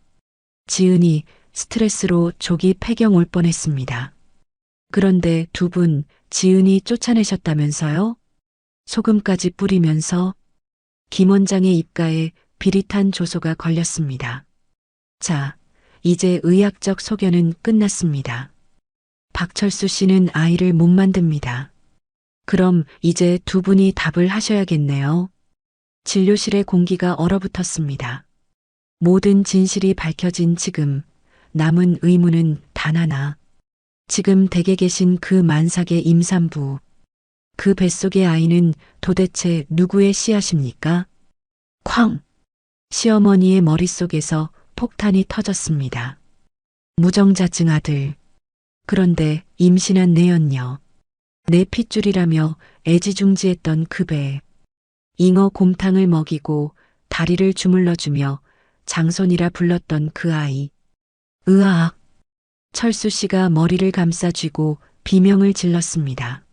지은이 스트레스로 조기 폐경 올 뻔했습니다. 그런데 두 분 지은이 쫓아내셨다면서요? 소금까지 뿌리면서 김 원장의 입가에 비릿한 조소가 걸렸습니다. 자, 이제 의학적 소견은 끝났습니다. 박철수 씨는 아이를 못 만듭니다. 그럼 이제 두 분이 답을 하셔야겠네요. 진료실의 공기가 얼어붙었습니다. 모든 진실이 밝혀진 지금 남은 의문은 단 하나. 지금 댁에 계신 그 만삭의 임산부, 그 뱃속의 아이는 도대체 누구의 씨앗입니까? 쾅! 시어머니의 머릿속에서 폭탄이 터졌습니다. 무정자증 아들. 그런데 임신한 내연녀. 내 핏줄이라며 애지중지했던 그 배. 잉어 곰탕을 먹이고 다리를 주물러주며 장손이라 불렀던 그 아이. 으악! 철수 씨가 머리를 감싸쥐고 비명을 질렀습니다.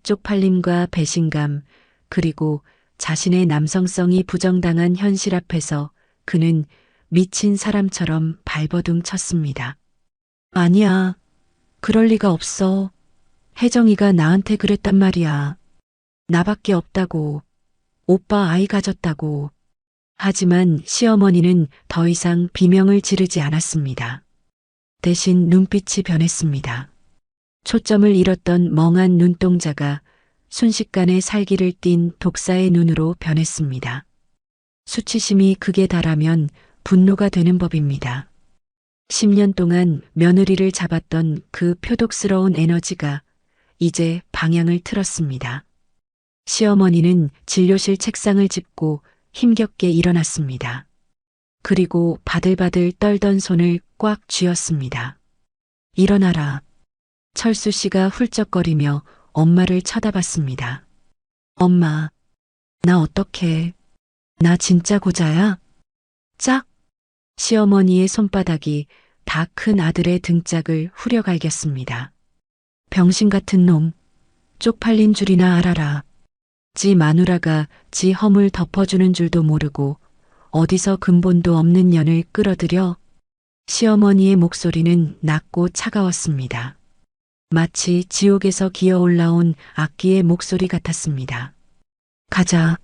쪽팔림과 배신감, 그리고 자신의 남성성이 부정당한 현실 앞에서 그는 미친 사람처럼 발버둥 쳤습니다. 아니야. 그럴 리가 없어. 혜정이가 나한테 그랬단 말이야. 나밖에 없다고. 오빠 아이 가졌다고. 하지만 시어머니는 더 이상 비명을 지르지 않았습니다. 대신 눈빛이 변했습니다. 초점을 잃었던 멍한 눈동자가 순식간에 살기를 띤 독사의 눈으로 변했습니다. 수치심이 극에 달하면 분노가 되는 법입니다. 10년 동안 며느리를 잡았던 그 표독스러운 에너지가 이제 방향을 틀었습니다. 시어머니는 진료실 책상을 짚고 힘겹게 일어났습니다. 그리고 바들바들 떨던 손을 꽉 쥐었습니다. 일어나라. 철수 씨가 훌쩍거리며 엄마를 쳐다봤습니다. 엄마, 나 어떡해. 나 진짜 고자야? 짝! 시어머니의 손바닥이 다 큰 아들의 등짝을 후려갈겼습니다. 병신 같은 놈, 쪽팔린 줄이나 알아라. 지 마누라가 지 허물 덮어주는 줄도 모르고 어디서 근본도 없는 년을 끌어들여. 시어머니의 목소리는 낮고 차가웠습니다. 마치 지옥에서 기어 올라온 악기의 목소리 같았습니다. 가자.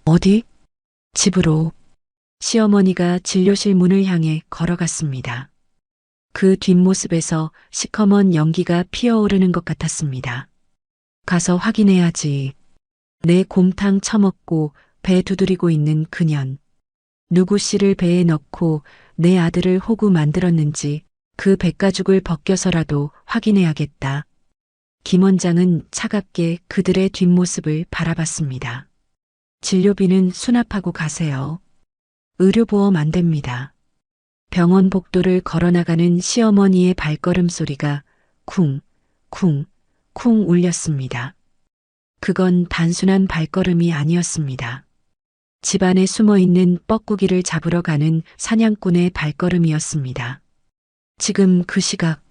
어디? 집으로. 시어머니가 진료실 문을 향해 걸어갔습니다. 그 뒷모습에서 시커먼 연기가 피어오르는 것 같았습니다. 가서 확인해야지. 내 곰탕 처먹고 배 두드리고 있는 그년. 누구 씨를 배에 넣고 내 아들을 호구 만들었는지 그 백가죽을 벗겨서라도 확인해야겠다. 김 원장은 차갑게 그들의 뒷모습을 바라봤습니다. 진료비는 수납하고 가세요. 의료보험 안 됩니다. 병원 복도를 걸어나가는 시어머니의 발걸음 소리가 쿵, 쿵, 쿵 울렸습니다. 그건 단순한 발걸음이 아니었습니다. 집안에 숨어있는 뻐꾸기를 잡으러 가는 사냥꾼의 발걸음이었습니다. 지금 그 시각,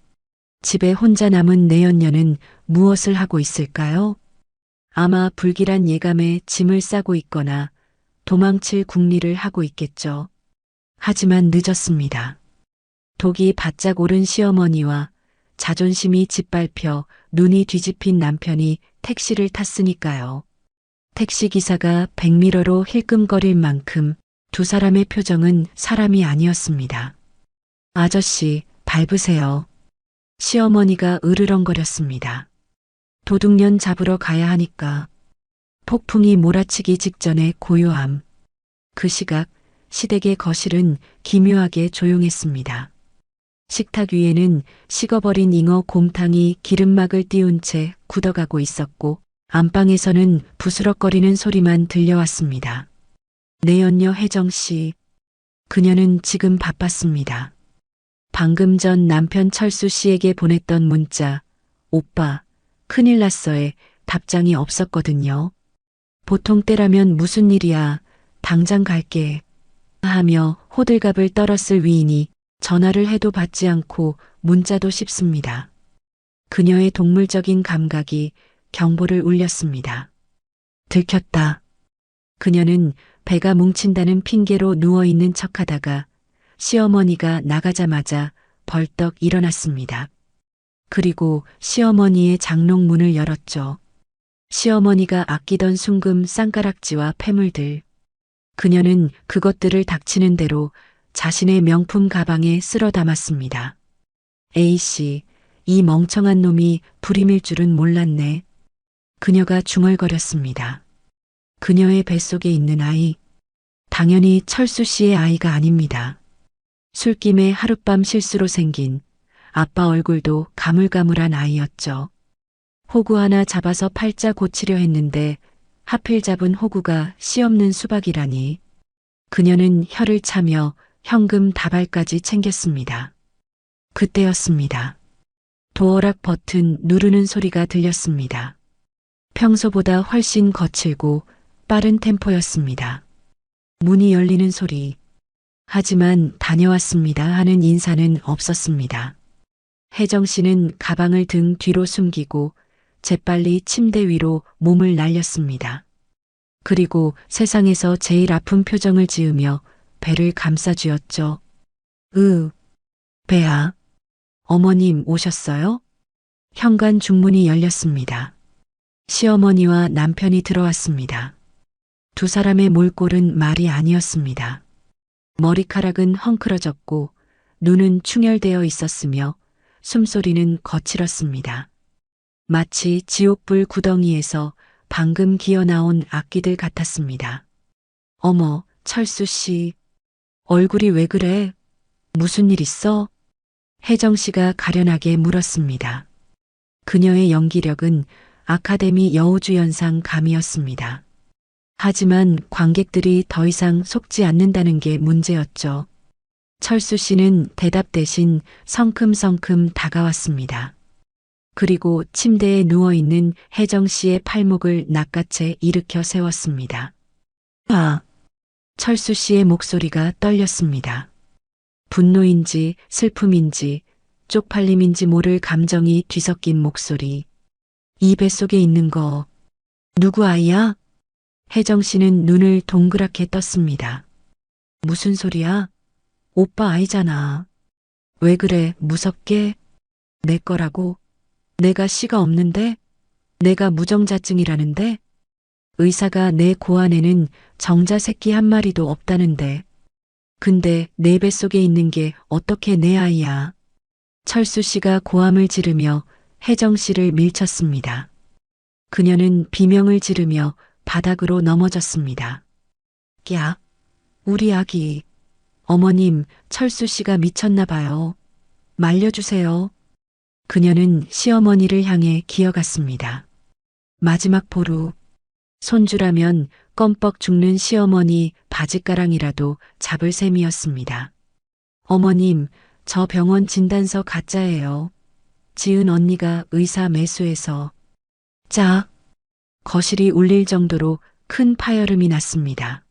집에 혼자 남은 내연녀는 무엇을 하고 있을까요? 아마 불길한 예감에 짐을 싸고 있거나 도망칠 궁리를 하고 있겠죠. 하지만 늦었습니다. 독이 바짝 오른 시어머니와 자존심이 짓밟혀 눈이 뒤집힌 남편이 택시를 탔으니까요. 택시기사가 백미러로 힐끔거릴 만큼 두 사람의 표정은 사람이 아니었습니다. 아저씨, 밟으세요. 시어머니가 으르렁거렸습니다. 도둑년 잡으러 가야 하니까. 폭풍이 몰아치기 직전의 고요함. 그 시각 시댁의 거실은 기묘하게 조용했습니다. 식탁 위에는 식어버린 잉어 곰탕이 기름막을 띄운 채 굳어가고 있었고 안방에서는 부스럭거리는 소리만 들려왔습니다. 내연녀 혜정 씨. 그녀는 지금 바빴습니다. 방금 전 남편 철수 씨에게 보냈던 문자, 오빠, 큰일 났어에 답장이 없었거든요. 보통 때라면 무슨 일이야, 당장 갈게. 하며 호들갑을 떨었을 위인이 전화를 해도 받지 않고 문자도 씹습니다. 그녀의 동물적인 감각이 경보를 울렸습니다. 들켰다. 그녀는 배가 뭉친다는 핑계로 누워있는 척하다가 시어머니가 나가자마자 벌떡 일어났습니다. 그리고 시어머니의 장롱 문을 열었죠. 시어머니가 아끼던 순금 쌍가락지와 패물들. 그녀는 그것들을 닥치는 대로 자신의 명품 가방에 쓸어 담았습니다. A씨, 이 멍청한 놈이 불임일 줄은 몰랐네. 그녀가 중얼거렸습니다. 그녀의 뱃속에 있는 아이, 당연히 철수 씨의 아이가 아닙니다. 술김에 하룻밤 실수로 생긴 아빠 얼굴도 가물가물한 아이였죠. 호구 하나 잡아서 팔자 고치려 했는데 하필 잡은 호구가 씨 없는 수박이라니. 그녀는 혀를 차며 현금 다발까지 챙겼습니다. 그때였습니다. 도어락 버튼 누르는 소리가 들렸습니다. 평소보다 훨씬 거칠고 빠른 템포였습니다. 문이 열리는 소리. 하지만 다녀왔습니다 하는 인사는 없었습니다. 혜정 씨는 가방을 등 뒤로 숨기고 재빨리 침대 위로 몸을 날렸습니다. 그리고 세상에서 제일 아픈 표정을 지으며 배를 감싸쥐었죠. 배야. 어머님 오셨어요? 현관 중문이 열렸습니다. 시어머니와 남편이 들어왔습니다. 두 사람의 몰골은 말이 아니었습니다. 머리카락은 헝클어졌고 눈은 충혈되어 있었으며 숨소리는 거칠었습니다. 마치 지옥불 구덩이에서 방금 기어나온 악기들 같았습니다. 어머, 철수 씨. 얼굴이 왜 그래? 무슨 일 있어? 혜정 씨가 가련하게 물었습니다. 그녀의 연기력은 아카데미 여우주연상 감이었습니다. 하지만 관객들이 더 이상 속지 않는다는 게 문제였죠. 철수 씨는 대답 대신 성큼성큼 다가왔습니다. 그리고 침대에 누워있는 혜정 씨의 팔목을 낚아채 일으켜 세웠습니다. 아! 철수 씨의 목소리가 떨렸습니다. 분노인지 슬픔인지 쪽팔림인지 모를 감정이 뒤섞인 목소리. 이 뱃속에 있는 거 누구 아이야? 혜정 씨는 눈을 동그랗게 떴습니다. 무슨 소리야? 오빠 아이잖아. 왜 그래 무섭게? 내 거라고? 내가 씨가 없는데? 내가 무정자증이라는데? 의사가 내 고안에는 정자 새끼 한 마리도 없다는데. 근데 내 뱃속에 있는 게 어떻게 내 아이야? 철수 씨가 고함을 지르며 혜정 씨를 밀쳤습니다. 그녀는 비명을 지르며 바닥으로 넘어졌습니다. 야, 우리 아기. 어머님, 철수 씨가 미쳤나 봐요. 말려주세요. 그녀는 시어머니를 향해 기어갔습니다. 마지막 보루. 손주라면 껌뻑 죽는 시어머니 바짓가랑이라도 잡을 셈이었습니다. 어머님, 저 병원 진단서 가짜예요. 지은 언니가 의사 매수해서. 자, 거실이 울릴 정도로 큰 파열음이 났습니다.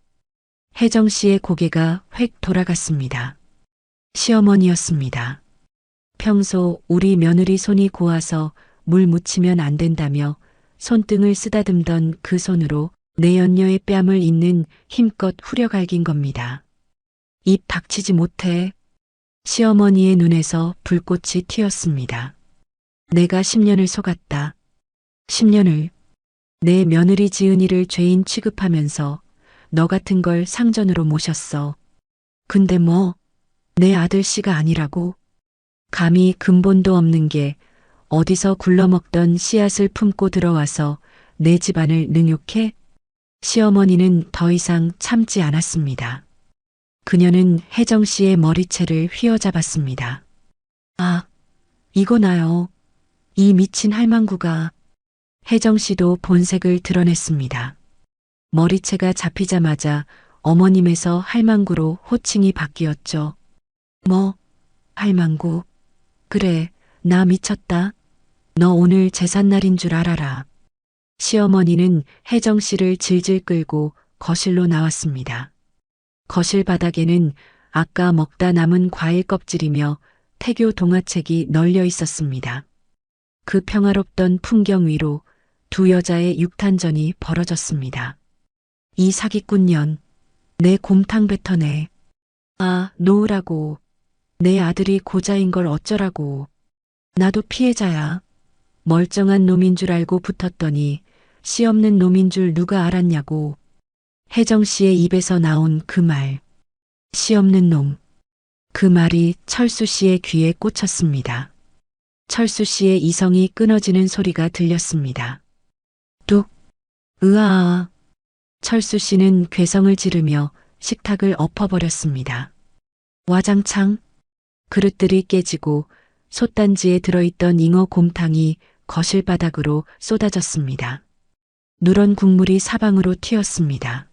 혜정 씨의 고개가 획 돌아갔습니다. 시어머니였습니다. 평소 우리 며느리 손이 고와서 물 묻히면 안 된다며 손등을 쓰다듬던 그 손으로 내 연녀의 뺨을 잇는 힘껏 후려갈긴 겁니다. 입 닥치지 못해. 시어머니의 눈에서 불꽃이 튀었습니다. 내가 10년을 속았다. 10년을. 내 며느리 지은이를 죄인 취급하면서 너 같은 걸 상전으로 모셨어. 근데 뭐, 내 아들 씨가 아니라고? 감히 근본도 없는 게 어디서 굴러먹던 씨앗을 품고 들어와서 내 집안을 능욕해? 시어머니는 더 이상 참지 않았습니다. 그녀는 혜정 씨의 머리채를 휘어잡았습니다. 아, 이거 나요. 이 미친 할망구가. 혜정 씨도 본색을 드러냈습니다. 머리채가 잡히자마자 어머님에서 할망구로 호칭이 바뀌었죠. 뭐, 할망구. 그래, 나 미쳤다. 너 오늘 제삿날인 줄 알아라. 시어머니는 혜정 씨를 질질 끌고 거실로 나왔습니다. 거실 바닥에는 아까 먹다 남은 과일 껍질이며 태교 동화책이 널려 있었습니다. 그 평화롭던 풍경 위로 두 여자의 육탄전이 벌어졌습니다. 이 사기꾼년, 내 곰탕 뱉어내. 아, 놓으라고. 내 아들이 고자인 걸 어쩌라고. 나도 피해자야. 멀쩡한 놈인 줄 알고 붙었더니 씨 없는 놈인 줄 누가 알았냐고. 혜정 씨의 입에서 나온 그 말. 씨 없는 놈. 그 말이 철수 씨의 귀에 꽂혔습니다. 철수 씨의 이성이 끊어지는 소리가 들렸습니다. 뚝. 으아. 철수 씨는 괴성을 지르며 식탁을 엎어버렸습니다. 와장창. 그릇들이 깨지고 솥단지에 들어있던 잉어 곰탕이 거실 바닥으로 쏟아졌습니다. 누런 국물이 사방으로 튀었습니다.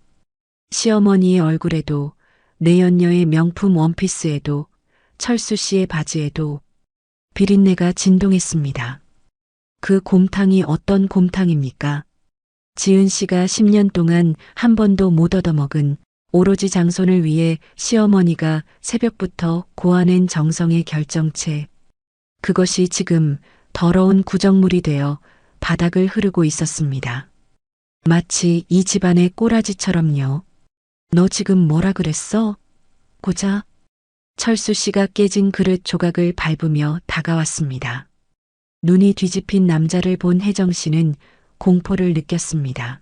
시어머니의 얼굴에도, 내연녀의 명품 원피스에도, 철수 씨의 바지에도 비린내가 진동했습니다. 그 곰탕이 어떤 곰탕입니까? 지은 씨가 10년 동안 한 번도 못 얻어먹은 오로지 장손을 위해 시어머니가 새벽부터 고아낸 정성의 결정체. 그것이 지금 더러운 구정물이 되어 바닥을 흐르고 있었습니다. 마치 이 집안의 꼬라지처럼요. 너 지금 뭐라 그랬어? 고자. 철수 씨가 깨진 그릇 조각을 밟으며 다가왔습니다. 눈이 뒤집힌 남자를 본 혜정 씨는 공포를 느꼈습니다.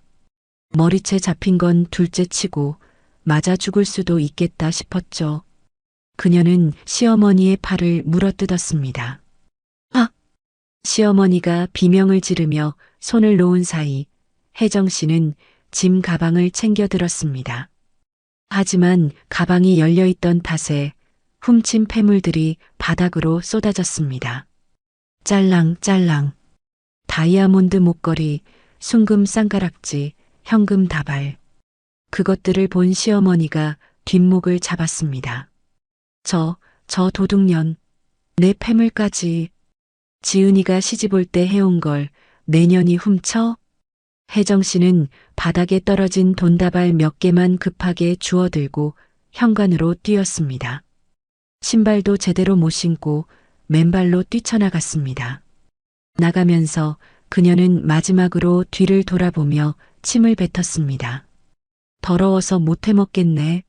머리채 잡힌 건 둘째 치고 맞아 죽을 수도 있겠다 싶었죠. 그녀는 시어머니의 팔을 물어뜯었습니다. 아! 시어머니가 비명을 지르며 손을 놓은 사이 혜정 씨는 짐 가방을 챙겨 들었습니다. 하지만 가방이 열려있던 탓에 훔친 폐물들이 바닥으로 쏟아졌습니다. 짤랑짤랑. 다이아몬드 목걸이, 순금 쌍가락지, 현금 다발. 그것들을 본 시어머니가 뒷목을 잡았습니다. 저 도둑년. 내 폐물까지. 지은이가 시집 올 때 해온 걸 내년이 훔쳐? 혜정 씨는 바닥에 떨어진 돈다발 몇 개만 급하게 주워들고 현관으로 뛰었습니다. 신발도 제대로 못 신고 맨발로 뛰쳐나갔습니다. 나가면서 그녀는 마지막으로 뒤를 돌아보며 침을 뱉었습니다. 더러워서 못 해먹겠네.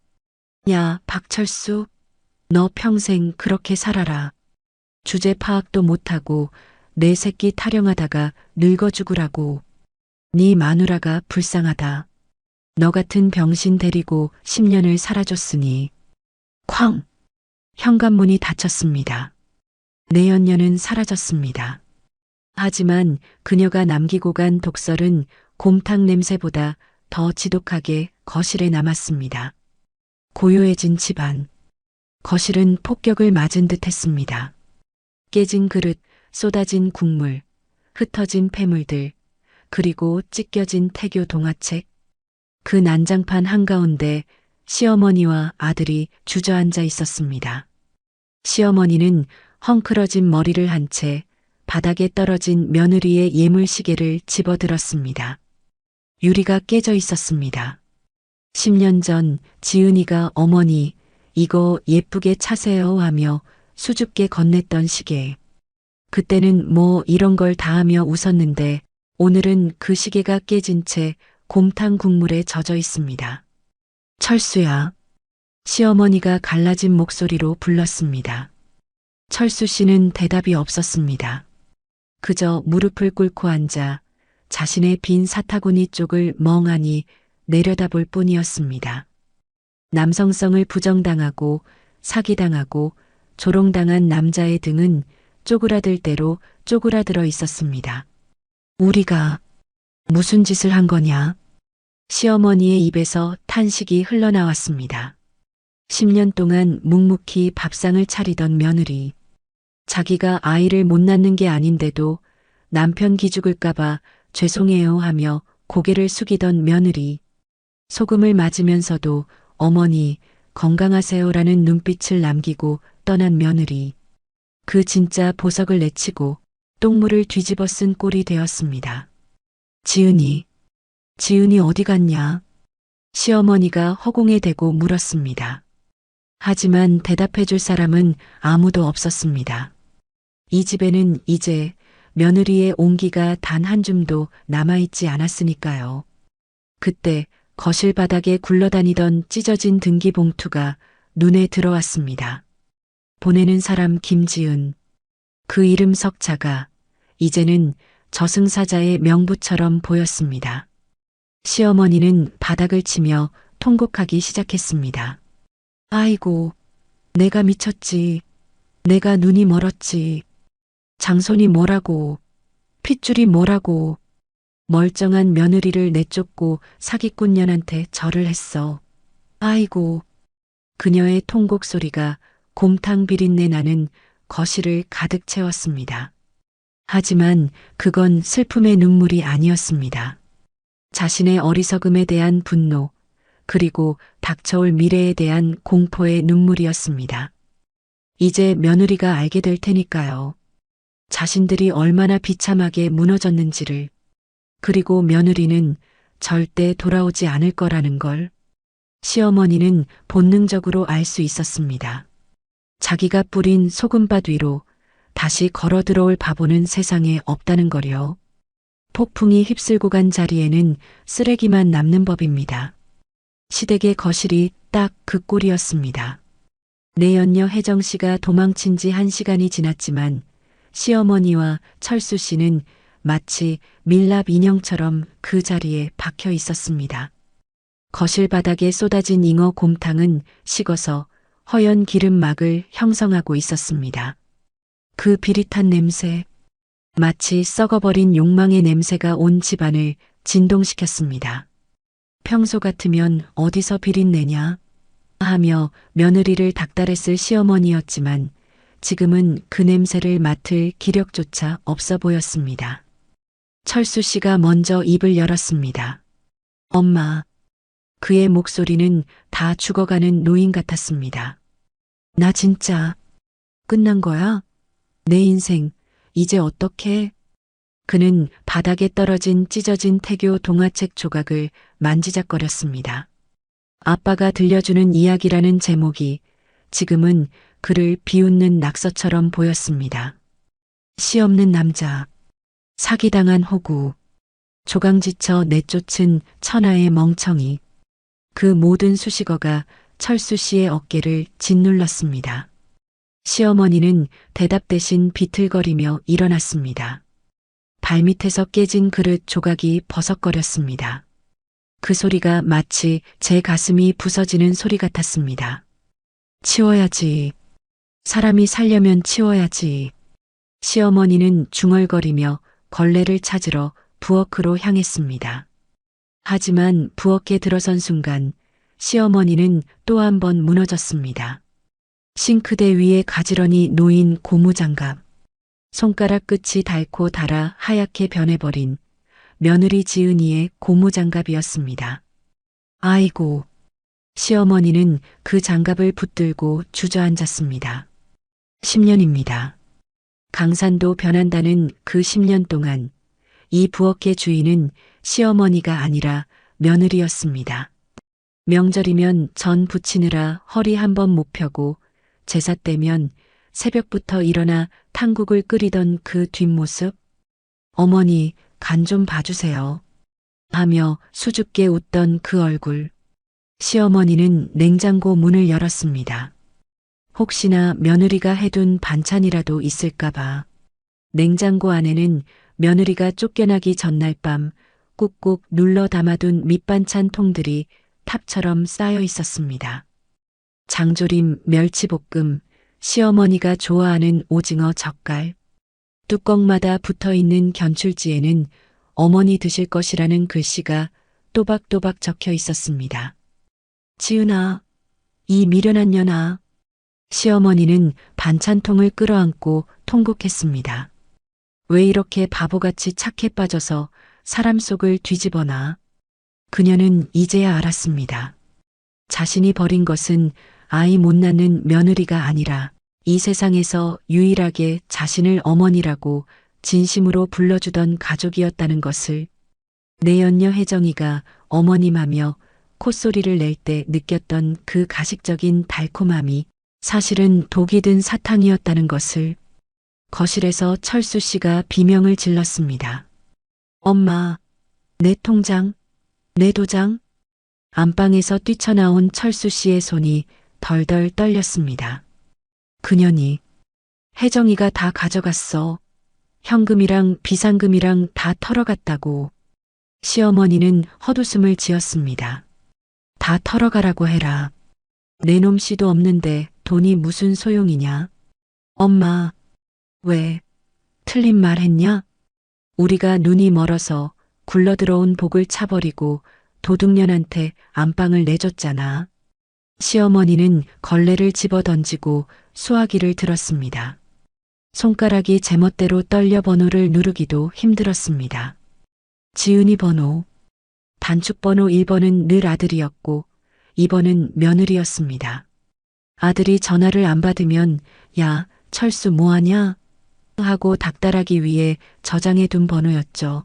야, 박철수. 너 평생 그렇게 살아라. 주제 파악도 못하고 내 새끼 타령하다가 늙어 죽으라고. 네 마누라가 불쌍하다. 너 같은 병신 데리고 10년을 살아줬으니. 쾅! 현관문이 닫혔습니다. 내연녀는 사라졌습니다. 하지만 그녀가 남기고 간 독설은 곰탕 냄새보다 더 지독하게 거실에 남았습니다. 고요해진 집안. 거실은 폭격을 맞은 듯 했습니다. 깨진 그릇, 쏟아진 국물, 흩어진 폐물들, 그리고 찢겨진 태교 동화책. 그 난장판 한가운데 시어머니와 아들이 주저앉아 있었습니다. 시어머니는 헝클어진 머리를 한 채 바닥에 떨어진 며느리의 예물시계를 집어들었습니다. 유리가 깨져 있었습니다. 10년 전 지은이가 어머니 이거 예쁘게 차세요 하며 수줍게 건넸던 시계. 그때는 뭐 이런 걸 다 하며 웃었는데 오늘은 그 시계가 깨진 채 곰탕 국물에 젖어 있습니다. 철수야. 시어머니가 갈라진 목소리로 불렀습니다. 철수 씨는 대답이 없었습니다. 그저 무릎을 꿇고 앉아 자신의 빈 사타구니 쪽을 멍하니 내려다볼 뿐이었습니다. 남성성을 부정당하고 사기당하고 조롱당한 남자의 등은 쪼그라들 대로 쪼그라들어 있었습니다. 우리가 무슨 짓을 한 거냐? 시어머니의 입에서 탄식이 흘러나왔습니다. 10년 동안 묵묵히 밥상을 차리던 며느리. 자기가 아이를 못 낳는 게 아닌데도 남편 기죽을까봐 죄송해요 하며 고개를 숙이던 며느리. 소금을 맞으면서도 어머니 건강하세요라는 눈빛을 남기고 떠난 며느리. 그 진짜 보석을 내치고 똥물을 뒤집어 쓴 꼴이 되었습니다. 지은이, 지은이 어디 갔냐? 시어머니가 허공에 대고 물었습니다. 하지만 대답해 줄 사람은 아무도 없었습니다. 이 집에는 이제 며느리의 온기가 단 한 줌도 남아있지 않았으니까요. 그때 거실 바닥에 굴러다니던 찢어진 등기 봉투가 눈에 들어왔습니다. 보내는 사람 김지은. 그 이름 석자가 이제는 저승사자의 명부처럼 보였습니다. 시어머니는 바닥을 치며 통곡하기 시작했습니다. 아이고, 내가 미쳤지. 내가 눈이 멀었지. 장손이 뭐라고. 핏줄이 뭐라고. 멀쩡한 며느리를 내쫓고 사기꾼년한테 절을 했어. 아이고. 그녀의 통곡 소리가 곰탕 비린내 나는 거실을 가득 채웠습니다. 하지만 그건 슬픔의 눈물이 아니었습니다. 자신의 어리석음에 대한 분노, 그리고 닥쳐올 미래에 대한 공포의 눈물이었습니다. 이제 며느리가 알게 될 테니까요. 자신들이 얼마나 비참하게 무너졌는지를, 그리고 며느리는 절대 돌아오지 않을 거라는 걸 시어머니는 본능적으로 알 수 있었습니다. 자기가 뿌린 소금밭 위로 다시 걸어 들어올 바보는 세상에 없다는 거요. 폭풍이 휩쓸고 간 자리에는 쓰레기만 남는 법입니다. 시댁의 거실이 딱 그 꼴이었습니다. 내연녀 혜정 씨가 도망친 지 1시간이 지났지만 시어머니와 철수 씨는 마치 밀랍 인형처럼 그 자리에 박혀 있었습니다. 거실 바닥에 쏟아진 잉어 곰탕은 식어서 허연 기름막을 형성하고 있었습니다. 그 비릿한 냄새, 마치 썩어버린 욕망의 냄새가 온 집안을 진동시켰습니다. 평소 같으면 어디서 비린내냐 하며 며느리를 닥달했을 시어머니였지만 지금은 그 냄새를 맡을 기력조차 없어 보였습니다. 철수 씨가 먼저 입을 열었습니다. 엄마. 그의 목소리는 다 죽어가는 노인 같았습니다. 나 진짜 끝난 거야? 내 인생 이제 어떡해? 그는 바닥에 떨어진 찢어진 태교 동화책 조각을 만지작거렸습니다. 아빠가 들려주는 이야기라는 제목이 지금은 그를 비웃는 낙서처럼 보였습니다. 씨 없는 남자, 사기당한 호구, 조강지쳐 내쫓은 천하의 멍청이. 그 모든 수식어가 철수 씨의 어깨를 짓눌렀습니다. 시어머니는 대답 대신 비틀거리며 일어났습니다. 발밑에서 깨진 그릇 조각이 버석거렸습니다. 그 소리가 마치 제 가슴이 부서지는 소리 같았습니다. 치워야지. 사람이 살려면 치워야지. 시어머니는 중얼거리며 걸레를 찾으러 부엌으로 향했습니다. 하지만 부엌에 들어선 순간 시어머니는 또 한 번 무너졌습니다. 싱크대 위에 가지런히 놓인 고무장갑, 손가락 끝이 닳고 닳아 하얗게 변해버린 며느리 지은이의 고무장갑이었습니다. 아이고. 시어머니는 그 장갑을 붙들고 주저앉았습니다. 10년입니다. 강산도 변한다는 그 10년 동안 이 부엌의 주인은 시어머니가 아니라 며느리였습니다. 명절이면 전 부치느라 허리 한 번 못 펴고 제사 때면 새벽부터 일어나 탕국을 끓이던 그 뒷모습. 어머니, 간 좀 봐주세요. 하며 수줍게 웃던 그 얼굴. 시어머니는 냉장고 문을 열었습니다. 혹시나 며느리가 해둔 반찬이라도 있을까봐. 냉장고 안에는 며느리가 쫓겨나기 전날 밤 꾹꾹 눌러 담아둔 밑반찬 통들이 탑처럼 쌓여 있었습니다. 장조림, 멸치볶음, 시어머니가 좋아하는 오징어 젓갈. 뚜껑마다 붙어있는 견출지에는 어머니 드실 것이라는 글씨가 또박또박 적혀 있었습니다. 지은아, 이 미련한 년아. 시어머니는 반찬통을 끌어안고 통곡했습니다. 왜 이렇게 바보같이 착해 빠져서 사람 속을 뒤집어놔. 그녀는 이제야 알았습니다. 자신이 버린 것은 아이 못 낳는 며느리가 아니라 이 세상에서 유일하게 자신을 어머니라고 진심으로 불러주던 가족이었다는 것을 내연녀 혜정이가 어머님하며 콧소리를 낼 때 느꼈던 그 가식적인 달콤함이 사실은 독이 든 사탕이었다는 것을 거실에서 철수 씨가 비명을 질렀습니다. 엄마, 내 통장, 내 도장? 안방에서 뛰쳐나온 철수 씨의 손이 덜덜 떨렸습니다. 그년이 혜정이가 다 가져갔어. 현금이랑 비상금이랑 다 털어갔다고. 시어머니는 헛웃음을 지었습니다. 다 털어가라고 해라. 내 놈씨도 없는데 돈이 무슨 소용이냐? 엄마, 왜? 틀린 말 했냐? 우리가 눈이 멀어서 굴러들어온 복을 차버리고 도둑년한테 안방을 내줬잖아. 시어머니는 걸레를 집어던지고 수화기를 들었습니다. 손가락이 제멋대로 떨려 번호를 누르기도 힘들었습니다. 지은이 번호. 단축 번호 1번은 늘 아들이었고 2번은 며느리였습니다. 아들이 전화를 안 받으면 야, 철수 뭐하냐? 하고 닥달하기 위해 저장해 둔 번호였죠.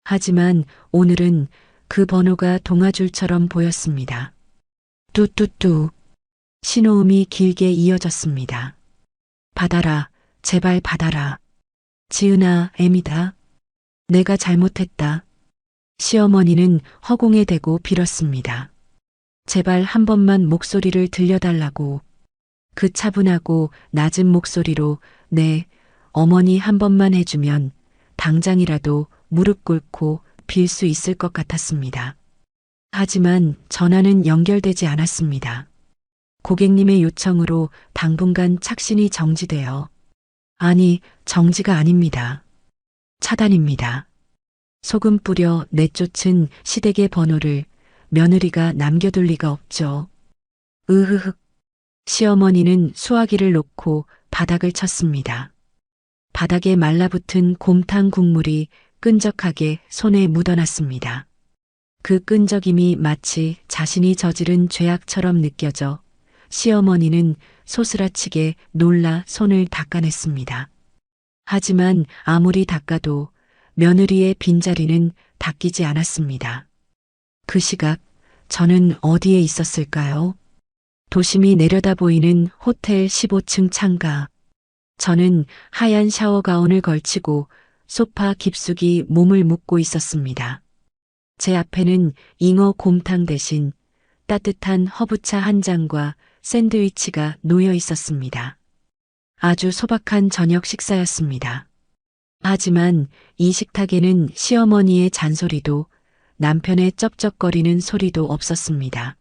하지만 오늘은 그 번호가 동아줄처럼 보였습니다. 뚜뚜뚜. 신호음이 길게 이어졌습니다. 받아라. 제발 받아라. 지은아, 애미다. 내가 잘못했다. 시어머니는 허공에 대고 빌었습니다. 제발 한 번만 목소리를 들려달라고. 그 차분하고 낮은 목소리로 네, 어머니 한 번만 해주면 당장이라도 무릎 꿇고 빌 수 있을 것 같았습니다. 하지만 전화는 연결되지 않았습니다. 고객님의 요청으로 당분간 착신이 정지되어 아니, 정지가 아닙니다. 차단입니다. 소금 뿌려 내쫓은 시댁의 번호를 며느리가 남겨둘 리가 없죠. 으흐흑. 시어머니는 수화기를 놓고 바닥을 쳤습니다. 바닥에 말라붙은 곰탕 국물이 끈적하게 손에 묻어났습니다. 그 끈적임이 마치 자신이 저지른 죄악처럼 느껴져 시어머니는 소스라치게 놀라 손을 닦아냈습니다. 하지만 아무리 닦아도 며느리의 빈자리는 닦이지 않았습니다. 그 시각 저는 어디에 있었을까요? 도심이 내려다 보이는 호텔 15층 창가. 저는 하얀 샤워 가운을 걸치고 소파 깊숙이 몸을 묻고 있었습니다. 제 앞에는 잉어 곰탕 대신 따뜻한 허브차 한 잔과 샌드위치가 놓여 있었습니다. 아주 소박한 저녁 식사였습니다. 하지만 이 식탁에는 시어머니의 잔소리도 남편의 쩝쩝거리는 소리도 없었습니다.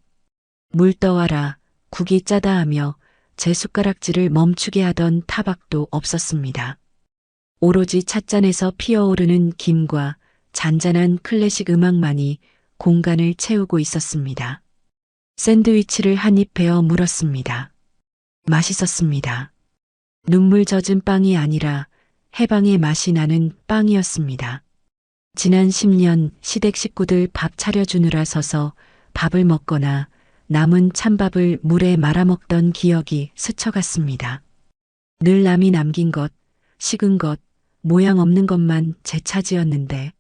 물 떠와라, 국이 짜다 하며 제 숟가락질을 멈추게 하던 타박도 없었습니다. 오로지 찻잔에서 피어오르는 김과 잔잔한 클래식 음악만이 공간을 채우고 있었습니다. 샌드위치를 한 입 베어 물었습니다. 맛있었습니다. 눈물 젖은 빵이 아니라 해방의 맛이 나는 빵이었습니다. 지난 10년 시댁 식구들 밥 차려주느라 서서 밥을 먹거나 남은 찬밥을 물에 말아먹던 기억이 스쳐갔습니다. 늘 남이 남긴 것, 식은 것, 모양 없는 것만 제 차지였는데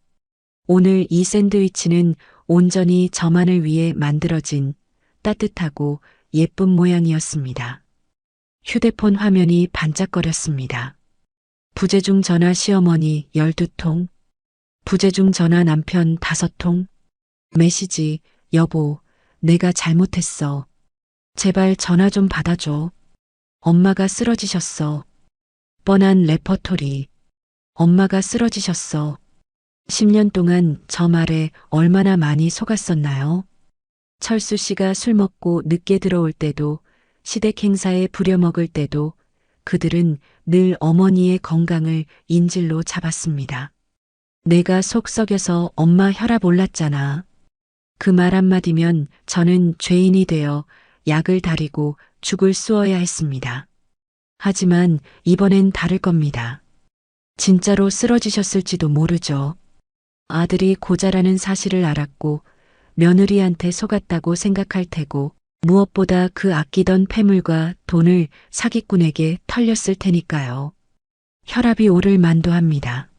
오늘 이 샌드위치는 온전히 저만을 위해 만들어진 따뜻하고 예쁜 모양이었습니다. 휴대폰 화면이 반짝거렸습니다. 부재중 전화 시어머니 12통, 부재중 전화 남편 5통, 메시지 여보, 내가 잘못했어. 제발 전화 좀 받아줘. 엄마가 쓰러지셨어. 뻔한 레퍼토리. 엄마가 쓰러지셨어. 10년 동안 저 말에 얼마나 많이 속았었나요? 철수 씨가 술 먹고 늦게 들어올 때도 시댁 행사에 부려먹을 때도 그들은 늘 어머니의 건강을 인질로 잡았습니다. 내가 속 썩여서 엄마 혈압 올랐잖아. 그 말 한마디면 저는 죄인이 되어 약을 다리고 죽을 쑤어야 했습니다. 하지만 이번엔 다를 겁니다. 진짜로 쓰러지셨을지도 모르죠. 아들이 고자라는 사실을 알았고 며느리한테 속았다고 생각할 테고 무엇보다 그 아끼던 폐물과 돈을 사기꾼에게 털렸을 테니까요. 혈압이 오를 만도 합니다.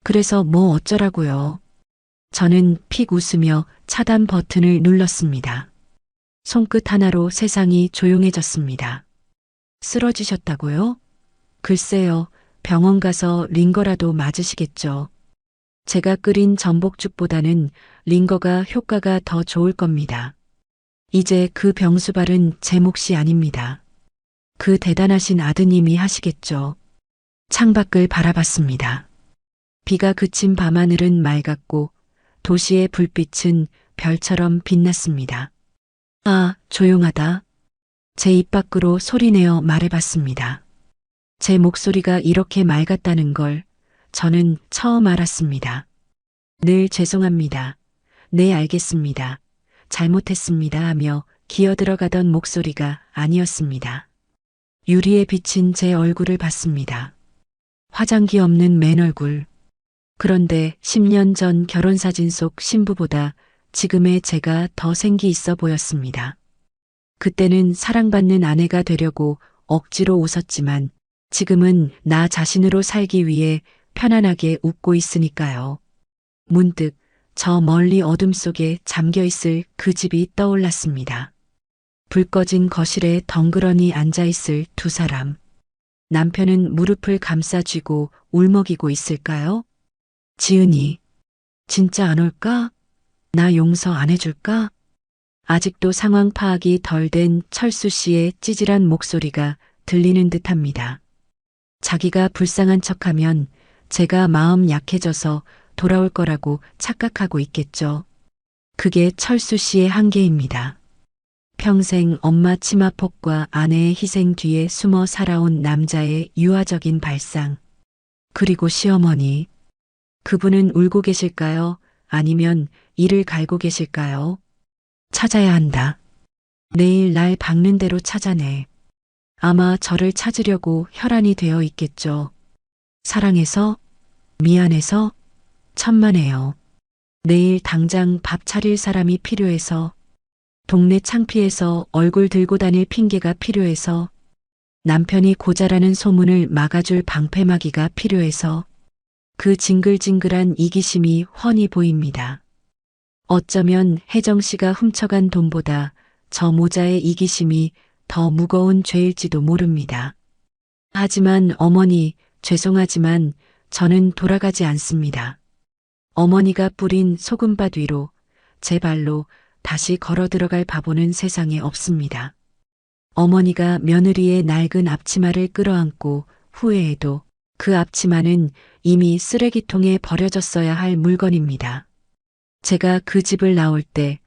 그래서 뭐 어쩌라고요. 저는 픽 웃으며 차단 버튼을 눌렀습니다. 손끝 하나로 세상이 조용해졌습니다. 쓰러지셨다고요? 글쎄요, 병원 가서 링거라도 맞으시겠죠. 제가 끓인 전복죽보다는 링거가 효과가 더 좋을 겁니다. 이제 그 병수발은 제 몫이 아닙니다. 그 대단하신 아드님이 하시겠죠. 창밖을 바라봤습니다. 비가 그친 밤하늘은 맑았고 도시의 불빛은 별처럼 빛났습니다. 아, 조용하다. 제 입 밖으로 소리내어 말해봤습니다. 제 목소리가 이렇게 맑았다는 걸 저는 처음 알았습니다. 늘 죄송합니다. 네, 알겠습니다. 잘못했습니다 하며 기어들어가던 목소리가 아니었습니다. 유리에 비친 제 얼굴을 봤습니다. 화장기 없는 맨 얼굴. 그런데 10년 전 결혼사진 속 신부보다 지금의 제가 더 생기 있어 보였습니다. 그때는 사랑받는 아내가 되려고 억지로 웃었지만 지금은 나 자신으로 살기 위해 편안하게 웃고 있으니까요. 문득 저 멀리 어둠 속에 잠겨 있을 그 집이 떠올랐습니다. 불 꺼진 거실에 덩그러니 앉아 있을 두 사람. 남편은 무릎을 감싸 쥐고 울먹이고 있을까요? 지은이, 진짜 안 올까? 나 용서 안 해줄까? 아직도 상황 파악이 덜 된 철수 씨의 찌질한 목소리가 들리는 듯합니다. 자기가 불쌍한 척하면 제가 마음 약해져서 돌아올 거라고 착각하고 있겠죠. 그게 철수 씨의 한계입니다. 평생 엄마 치마폭과 아내의 희생 뒤에 숨어 살아온 남자의 유아적인 발상. 그리고 시어머니. 그분은 울고 계실까요? 아니면 이를 갈고 계실까요? 찾아야 한다. 내일 날 박는 대로 찾아내. 아마 저를 찾으려고 혈안이 되어 있겠죠. 사랑해서, 미안해서, 천만에요. 내일 당장 밥 차릴 사람이 필요해서, 동네 창피해서 얼굴 들고 다닐 핑계가 필요해서, 남편이 고자라는 소문을 막아줄 방패막이가 필요해서, 그 징글징글한 이기심이 훤히 보입니다. 어쩌면 혜정 씨가 훔쳐간 돈보다 저 모자의 이기심이 더 무거운 죄일지도 모릅니다. 하지만 어머니, 죄송하지만 저는 돌아가지 않습니다. 어머니가 뿌린 소금밭 위로 제 발로 다시 걸어 들어갈 바보는 세상에 없습니다. 어머니가 며느리의 낡은 앞치마를 끌어안고 후회해도 그 앞치마는 이미 쓰레기통에 버려졌어야 할 물건입니다. 제가 그 집을 나올 때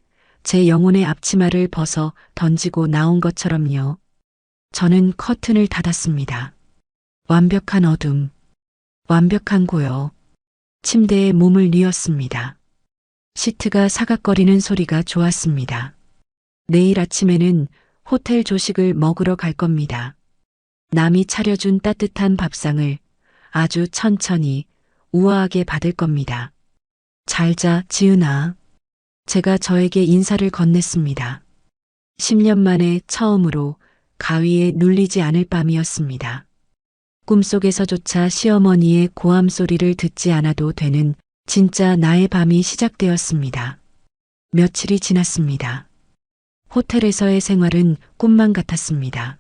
제 영혼의 앞치마를 벗어 던지고 나온 것처럼요. 저는 커튼을 닫았습니다. 완벽한 어둠, 완벽한 고요. 침대에 몸을 뉘었습니다. 시트가 사각거리는 소리가 좋았습니다. 내일 아침에는 호텔 조식을 먹으러 갈 겁니다. 남이 차려준 따뜻한 밥상을 아주 천천히 우아하게 받을 겁니다. 잘 자, 지은아. 제가 저에게 인사를 건넸습니다. 10년 만에 처음으로 가위에 눌리지 않을 밤이었습니다. 꿈속에서조차 시어머니의 고함 소리를 듣지 않아도 되는 진짜 나의 밤이 시작되었습니다. 며칠이 지났습니다. 호텔에서의 생활은 꿈만 같았습니다.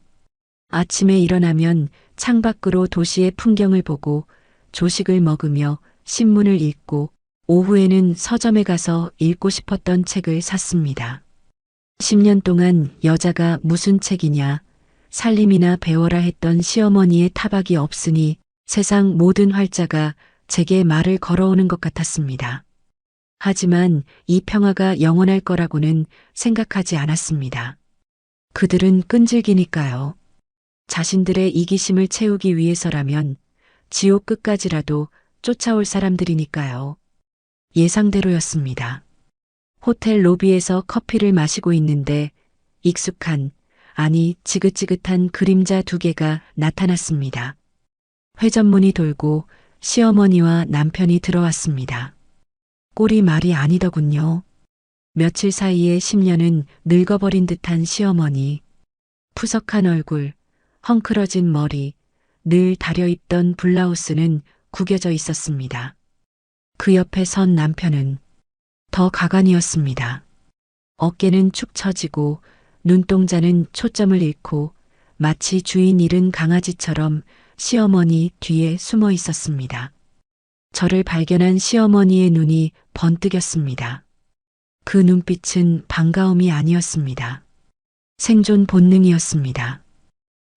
아침에 일어나면 창밖으로 도시의 풍경을 보고 조식을 먹으며 신문을 읽고 오후에는 서점에 가서 읽고 싶었던 책을 샀습니다. 10년 동안 여자가 무슨 책이냐, 살림이나 배워라 했던 시어머니의 타박이 없으니 세상 모든 활자가 제게 말을 걸어오는 것 같았습니다. 하지만 이 평화가 영원할 거라고는 생각하지 않았습니다. 그들은 끈질기니까요. 자신들의 이기심을 채우기 위해서라면 지옥 끝까지라도 쫓아올 사람들이니까요. 예상대로였습니다. 호텔 로비에서 커피를 마시고 있는데 익숙한, 아니 지긋지긋한 그림자 두 개가 나타났습니다. 회전문이 돌고 시어머니와 남편이 들어왔습니다. 꼴이 말이 아니더군요. 며칠 사이에 10년은 늙어버린 듯한 시어머니. 푸석한 얼굴, 헝클어진 머리, 늘 다려입던 블라우스는 구겨져 있었습니다. 그 옆에 선 남편은 더 가관이었습니다. 어깨는 축 처지고 눈동자는 초점을 잃고 마치 주인 잃은 강아지처럼 시어머니 뒤에 숨어 있었습니다. 저를 발견한 시어머니의 눈이 번뜩였습니다. 그 눈빛은 반가움이 아니었습니다. 생존 본능이었습니다.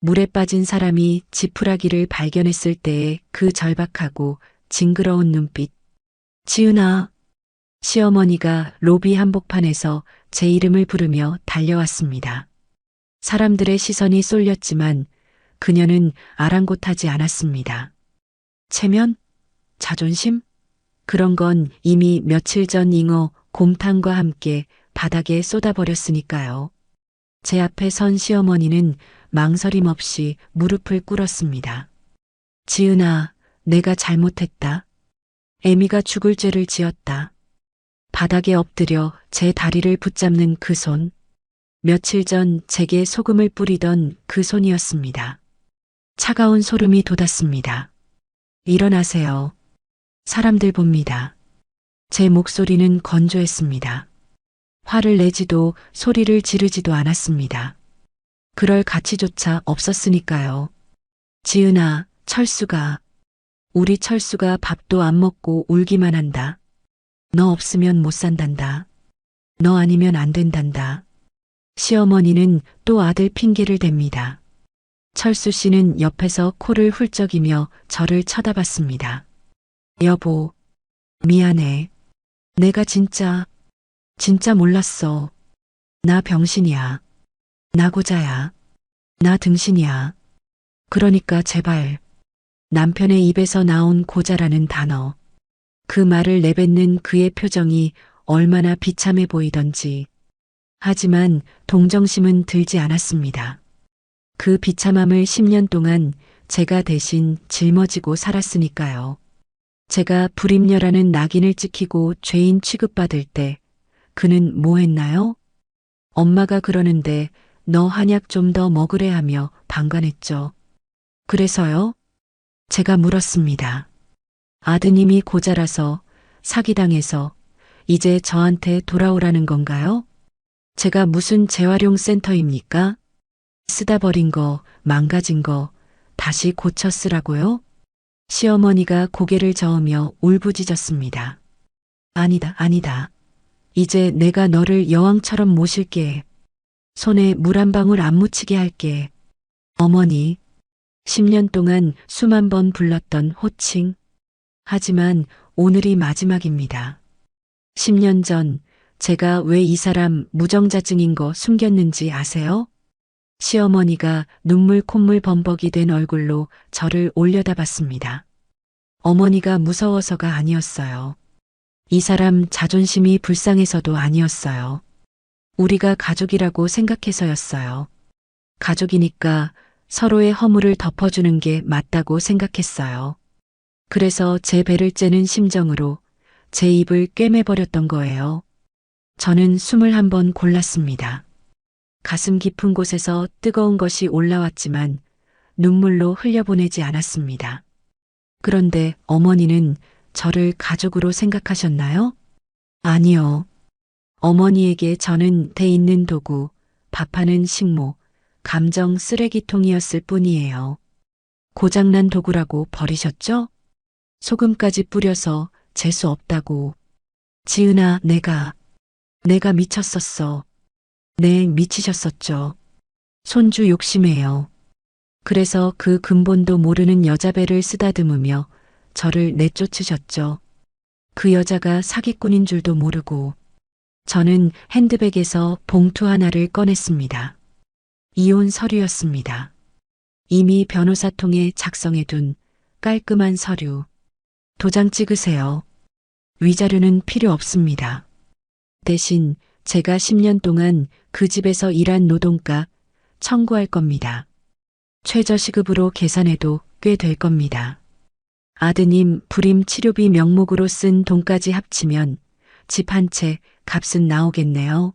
물에 빠진 사람이 지푸라기를 발견했을 때의 그 절박하고 징그러운 눈빛. 지은아. 시어머니가 로비 한복판에서 제 이름을 부르며 달려왔습니다. 사람들의 시선이 쏠렸지만 그녀는 아랑곳하지 않았습니다. 체면? 자존심? 그런 건 이미 며칠 전 잉어 곰탕과 함께 바닥에 쏟아버렸으니까요. 제 앞에 선 시어머니는 망설임 없이 무릎을 꿇었습니다. 지은아, 내가 잘못했다. 애미가 죽을 죄를 지었다. 바닥에 엎드려 제 다리를 붙잡는 그 손. 며칠 전 제게 소금을 뿌리던 그 손이었습니다. 차가운 소름이 돋았습니다. 일어나세요. 사람들 봅니다. 제 목소리는 건조했습니다. 화를 내지도 소리를 지르지도 않았습니다. 그럴 가치조차 없었으니까요. 지은아, 우리 철수가 밥도 안 먹고 울기만 한다. 너 없으면 못 산단다. 너 아니면 안 된단다. 시어머니는 또 아들 핑계를 댑니다. 철수 씨는 옆에서 코를 훌쩍이며 저를 쳐다봤습니다. 여보, 미안해. 내가 진짜 몰랐어. 나 병신이야. 나 고자야. 나 등신이야. 그러니까 제발. 남편의 입에서 나온 고자라는 단어. 그 말을 내뱉는 그의 표정이 얼마나 비참해 보이던지. 하지만 동정심은 들지 않았습니다. 그 비참함을 10년 동안 제가 대신 짊어지고 살았으니까요. 제가 불임녀라는 낙인을 찍히고 죄인 취급받을 때 그는 뭐 했나요? 엄마가 그러는데 너 한약 좀 더 먹으래 하며 방관했죠. 그래서요? 제가 물었습니다. 아드님이 고자라서 사기당해서 이제 저한테 돌아오라는 건가요? 제가 무슨 재활용 센터입니까? 쓰다 버린 거, 망가진 거 다시 고쳐 쓰라고요? 시어머니가 고개를 저으며 울부짖었습니다. 아니다. 이제 내가 너를 여왕처럼 모실게. 손에 물 한 방울 안 묻히게 할게. 어머니. 10년 동안 수만 번 불렀던 호칭. 하지만 오늘이 마지막입니다. 10년 전 제가 왜 이 사람 무정자증인 거 숨겼는지 아세요? 시어머니가 눈물 콧물 범벅이 된 얼굴로 저를 올려다봤습니다. 어머니가 무서워서가 아니었어요. 이 사람 자존심이 불쌍해서도 아니었어요. 우리가 가족이라고 생각해서였어요. 가족이니까 서로의 허물을 덮어주는 게 맞다고 생각했어요. 그래서 제 배를 째는 심정으로 제 입을 꿰매버렸던 거예요. 저는 숨을 한번 골랐습니다. 가슴 깊은 곳에서 뜨거운 것이 올라왔지만 눈물로 흘려보내지 않았습니다. 그런데 어머니는 저를 가족으로 생각하셨나요? 아니요. 어머니에게 저는 대 있는 도구, 밥하는 식모, 감정 쓰레기통이었을 뿐이에요. 고장난 도구라고 버리셨죠? 소금까지 뿌려서 재수 없다고. 지은아, 내가 미쳤었어. 네, 미치셨었죠. 손주 욕심해요. 그래서 그 근본도 모르는 여자 배를 쓰다듬으며 저를 내쫓으셨죠. 그 여자가 사기꾼인 줄도 모르고. 저는 핸드백에서 봉투 하나를 꺼냈습니다. 이혼 서류였습니다. 이미 변호사 통해 작성해둔 깔끔한 서류. 도장 찍으세요. 위자료는 필요 없습니다. 대신 제가 10년 동안 그 집에서 일한 노동가 청구할 겁니다. 최저시급으로 계산해도 꽤 될 겁니다. 아드님 불임 치료비 명목으로 쓴 돈까지 합치면 집 한 채 값은 나오겠네요.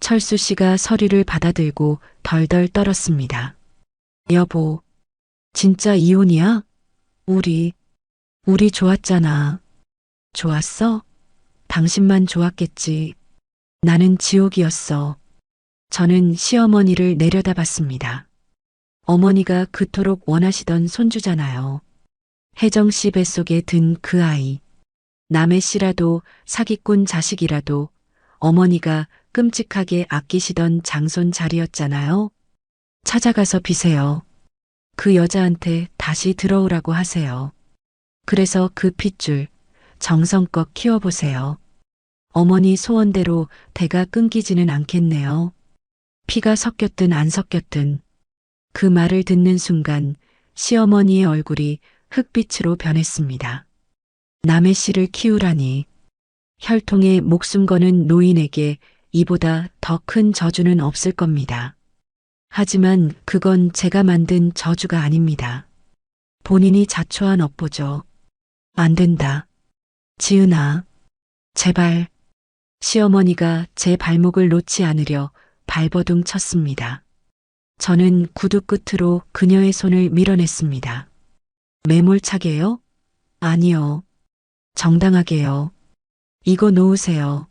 철수 씨가 서류를 받아들고 덜덜 떨었습니다. 여보, 진짜 이혼이야? 우리 좋았잖아. 좋았어? 당신만 좋았겠지. 나는 지옥이었어. 저는 시어머니를 내려다봤습니다. 어머니가 그토록 원하시던 손주잖아요. 혜정 씨 뱃속에 든 그 아이. 남의 씨라도 사기꾼 자식이라도 어머니가 끔찍하게 아끼시던 장손자리였잖아요. 찾아가서 비세요. 그 여자한테 다시 들어오라고 하세요. 그래서 그 핏줄 정성껏 키워보세요. 어머니 소원대로 대가 끊기지는 않겠네요. 피가 섞였든 안 섞였든. 그 말을 듣는 순간 시어머니의 얼굴이 흑빛으로 변했습니다. 남의 씨를 키우라니. 혈통에 목숨 거는 노인에게 이보다 더 큰 저주는 없을 겁니다. 하지만 그건 제가 만든 저주가 아닙니다. 본인이 자초한 업보죠. 안 된다. 지은아, 제발. 시어머니가 제 발목을 놓지 않으려 발버둥 쳤습니다. 저는 구두 끝으로 그녀의 손을 밀어냈습니다. 매몰차게요? 아니요. 정당하게요. 이거 놓으세요.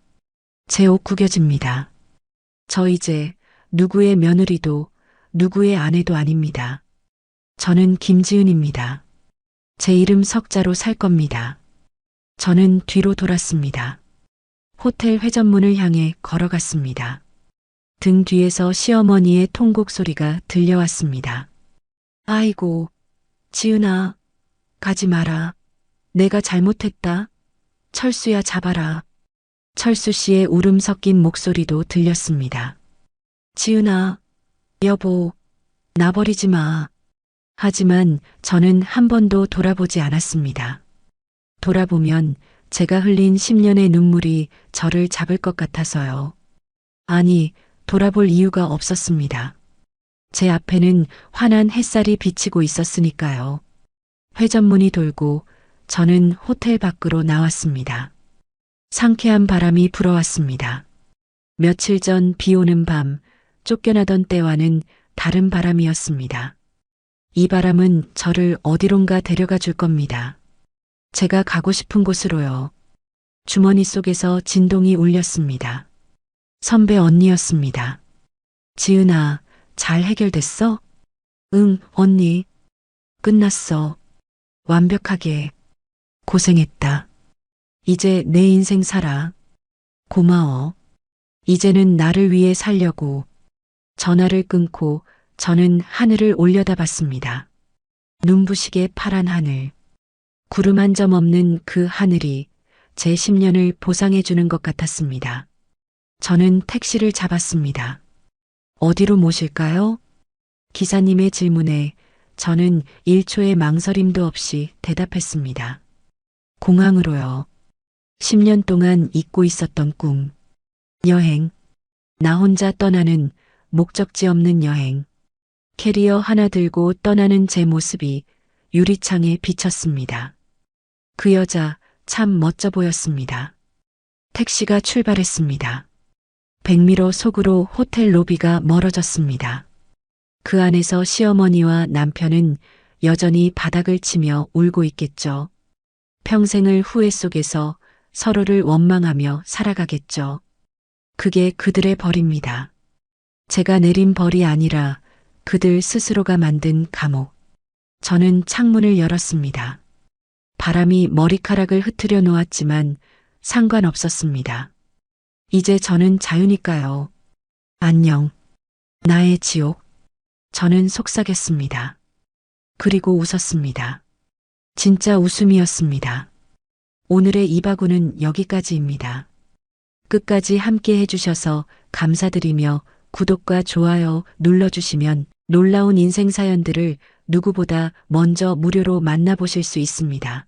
제 옷 구겨집니다. 저 이제 누구의 며느리도 누구의 아내도 아닙니다. 저는 김지은입니다. 제 이름 석자로 살 겁니다. 저는 뒤로 돌았습니다. 호텔 회전문을 향해 걸어갔습니다. 등 뒤에서 시어머니의 통곡 소리가 들려왔습니다. 아이고, 지은아, 가지 마라. 내가 잘못했다. 철수야, 잡아라. 철수 씨의 울음 섞인 목소리도 들렸습니다. 지은아, 여보, 나 버리지 마. 하지만 저는 한 번도 돌아보지 않았습니다. 돌아보면 제가 흘린 10년의 눈물이 저를 잡을 것 같아서요. 아니, 돌아볼 이유가 없었습니다. 제 앞에는 환한 햇살이 비치고 있었으니까요. 회전문이 돌고 저는 호텔 밖으로 나왔습니다. 상쾌한 바람이 불어왔습니다. 며칠 전 비 오는 밤 쫓겨나던 때와는 다른 바람이었습니다. 이 바람은 저를 어디론가 데려가 줄 겁니다. 제가 가고 싶은 곳으로요. 주머니 속에서 진동이 울렸습니다. 선배 언니였습니다. 지은아, 잘 해결됐어? 응, 언니. 끝났어. 완벽하게. 고생했다. 이제 내 인생 살아. 고마워. 이제는 나를 위해 살려고. 전화를 끊고 저는 하늘을 올려다봤습니다. 눈부시게 파란 하늘. 구름 한 점 없는 그 하늘이 제 10년을 보상해 주는 것 같았습니다. 저는 택시를 잡았습니다. 어디로 모실까요? 기사님의 질문에 저는 1초의 망설임도 없이 대답했습니다. 공항으로요. 10년 동안 잊고 있었던 꿈. 여행. 나 혼자 떠나는 목적지 없는 여행. 캐리어 하나 들고 떠나는 제 모습이 유리창에 비쳤습니다. 그 여자 참 멋져 보였습니다. 택시가 출발했습니다. 백미러 속으로 호텔 로비가 멀어졌습니다. 그 안에서 시어머니와 남편은 여전히 바닥을 치며 울고 있겠죠. 평생을 후회 속에서 서로를 원망하며 살아가겠죠. 그게 그들의 벌입니다. 제가 내린 벌이 아니라 그들 스스로가 만든 감옥. 저는 창문을 열었습니다. 바람이 머리카락을 흩트려 놓았지만 상관없었습니다. 이제 저는 자유니까요. 안녕. 나의 지옥. 저는 속삭였습니다. 그리고 웃었습니다. 진짜 웃음이었습니다. 오늘의 이바구는 여기까지입니다. 끝까지 함께 해주셔서 감사드리며 구독과 좋아요 눌러주시면 놀라운 인생 사연들을 누구보다 먼저 무료로 만나보실 수 있습니다.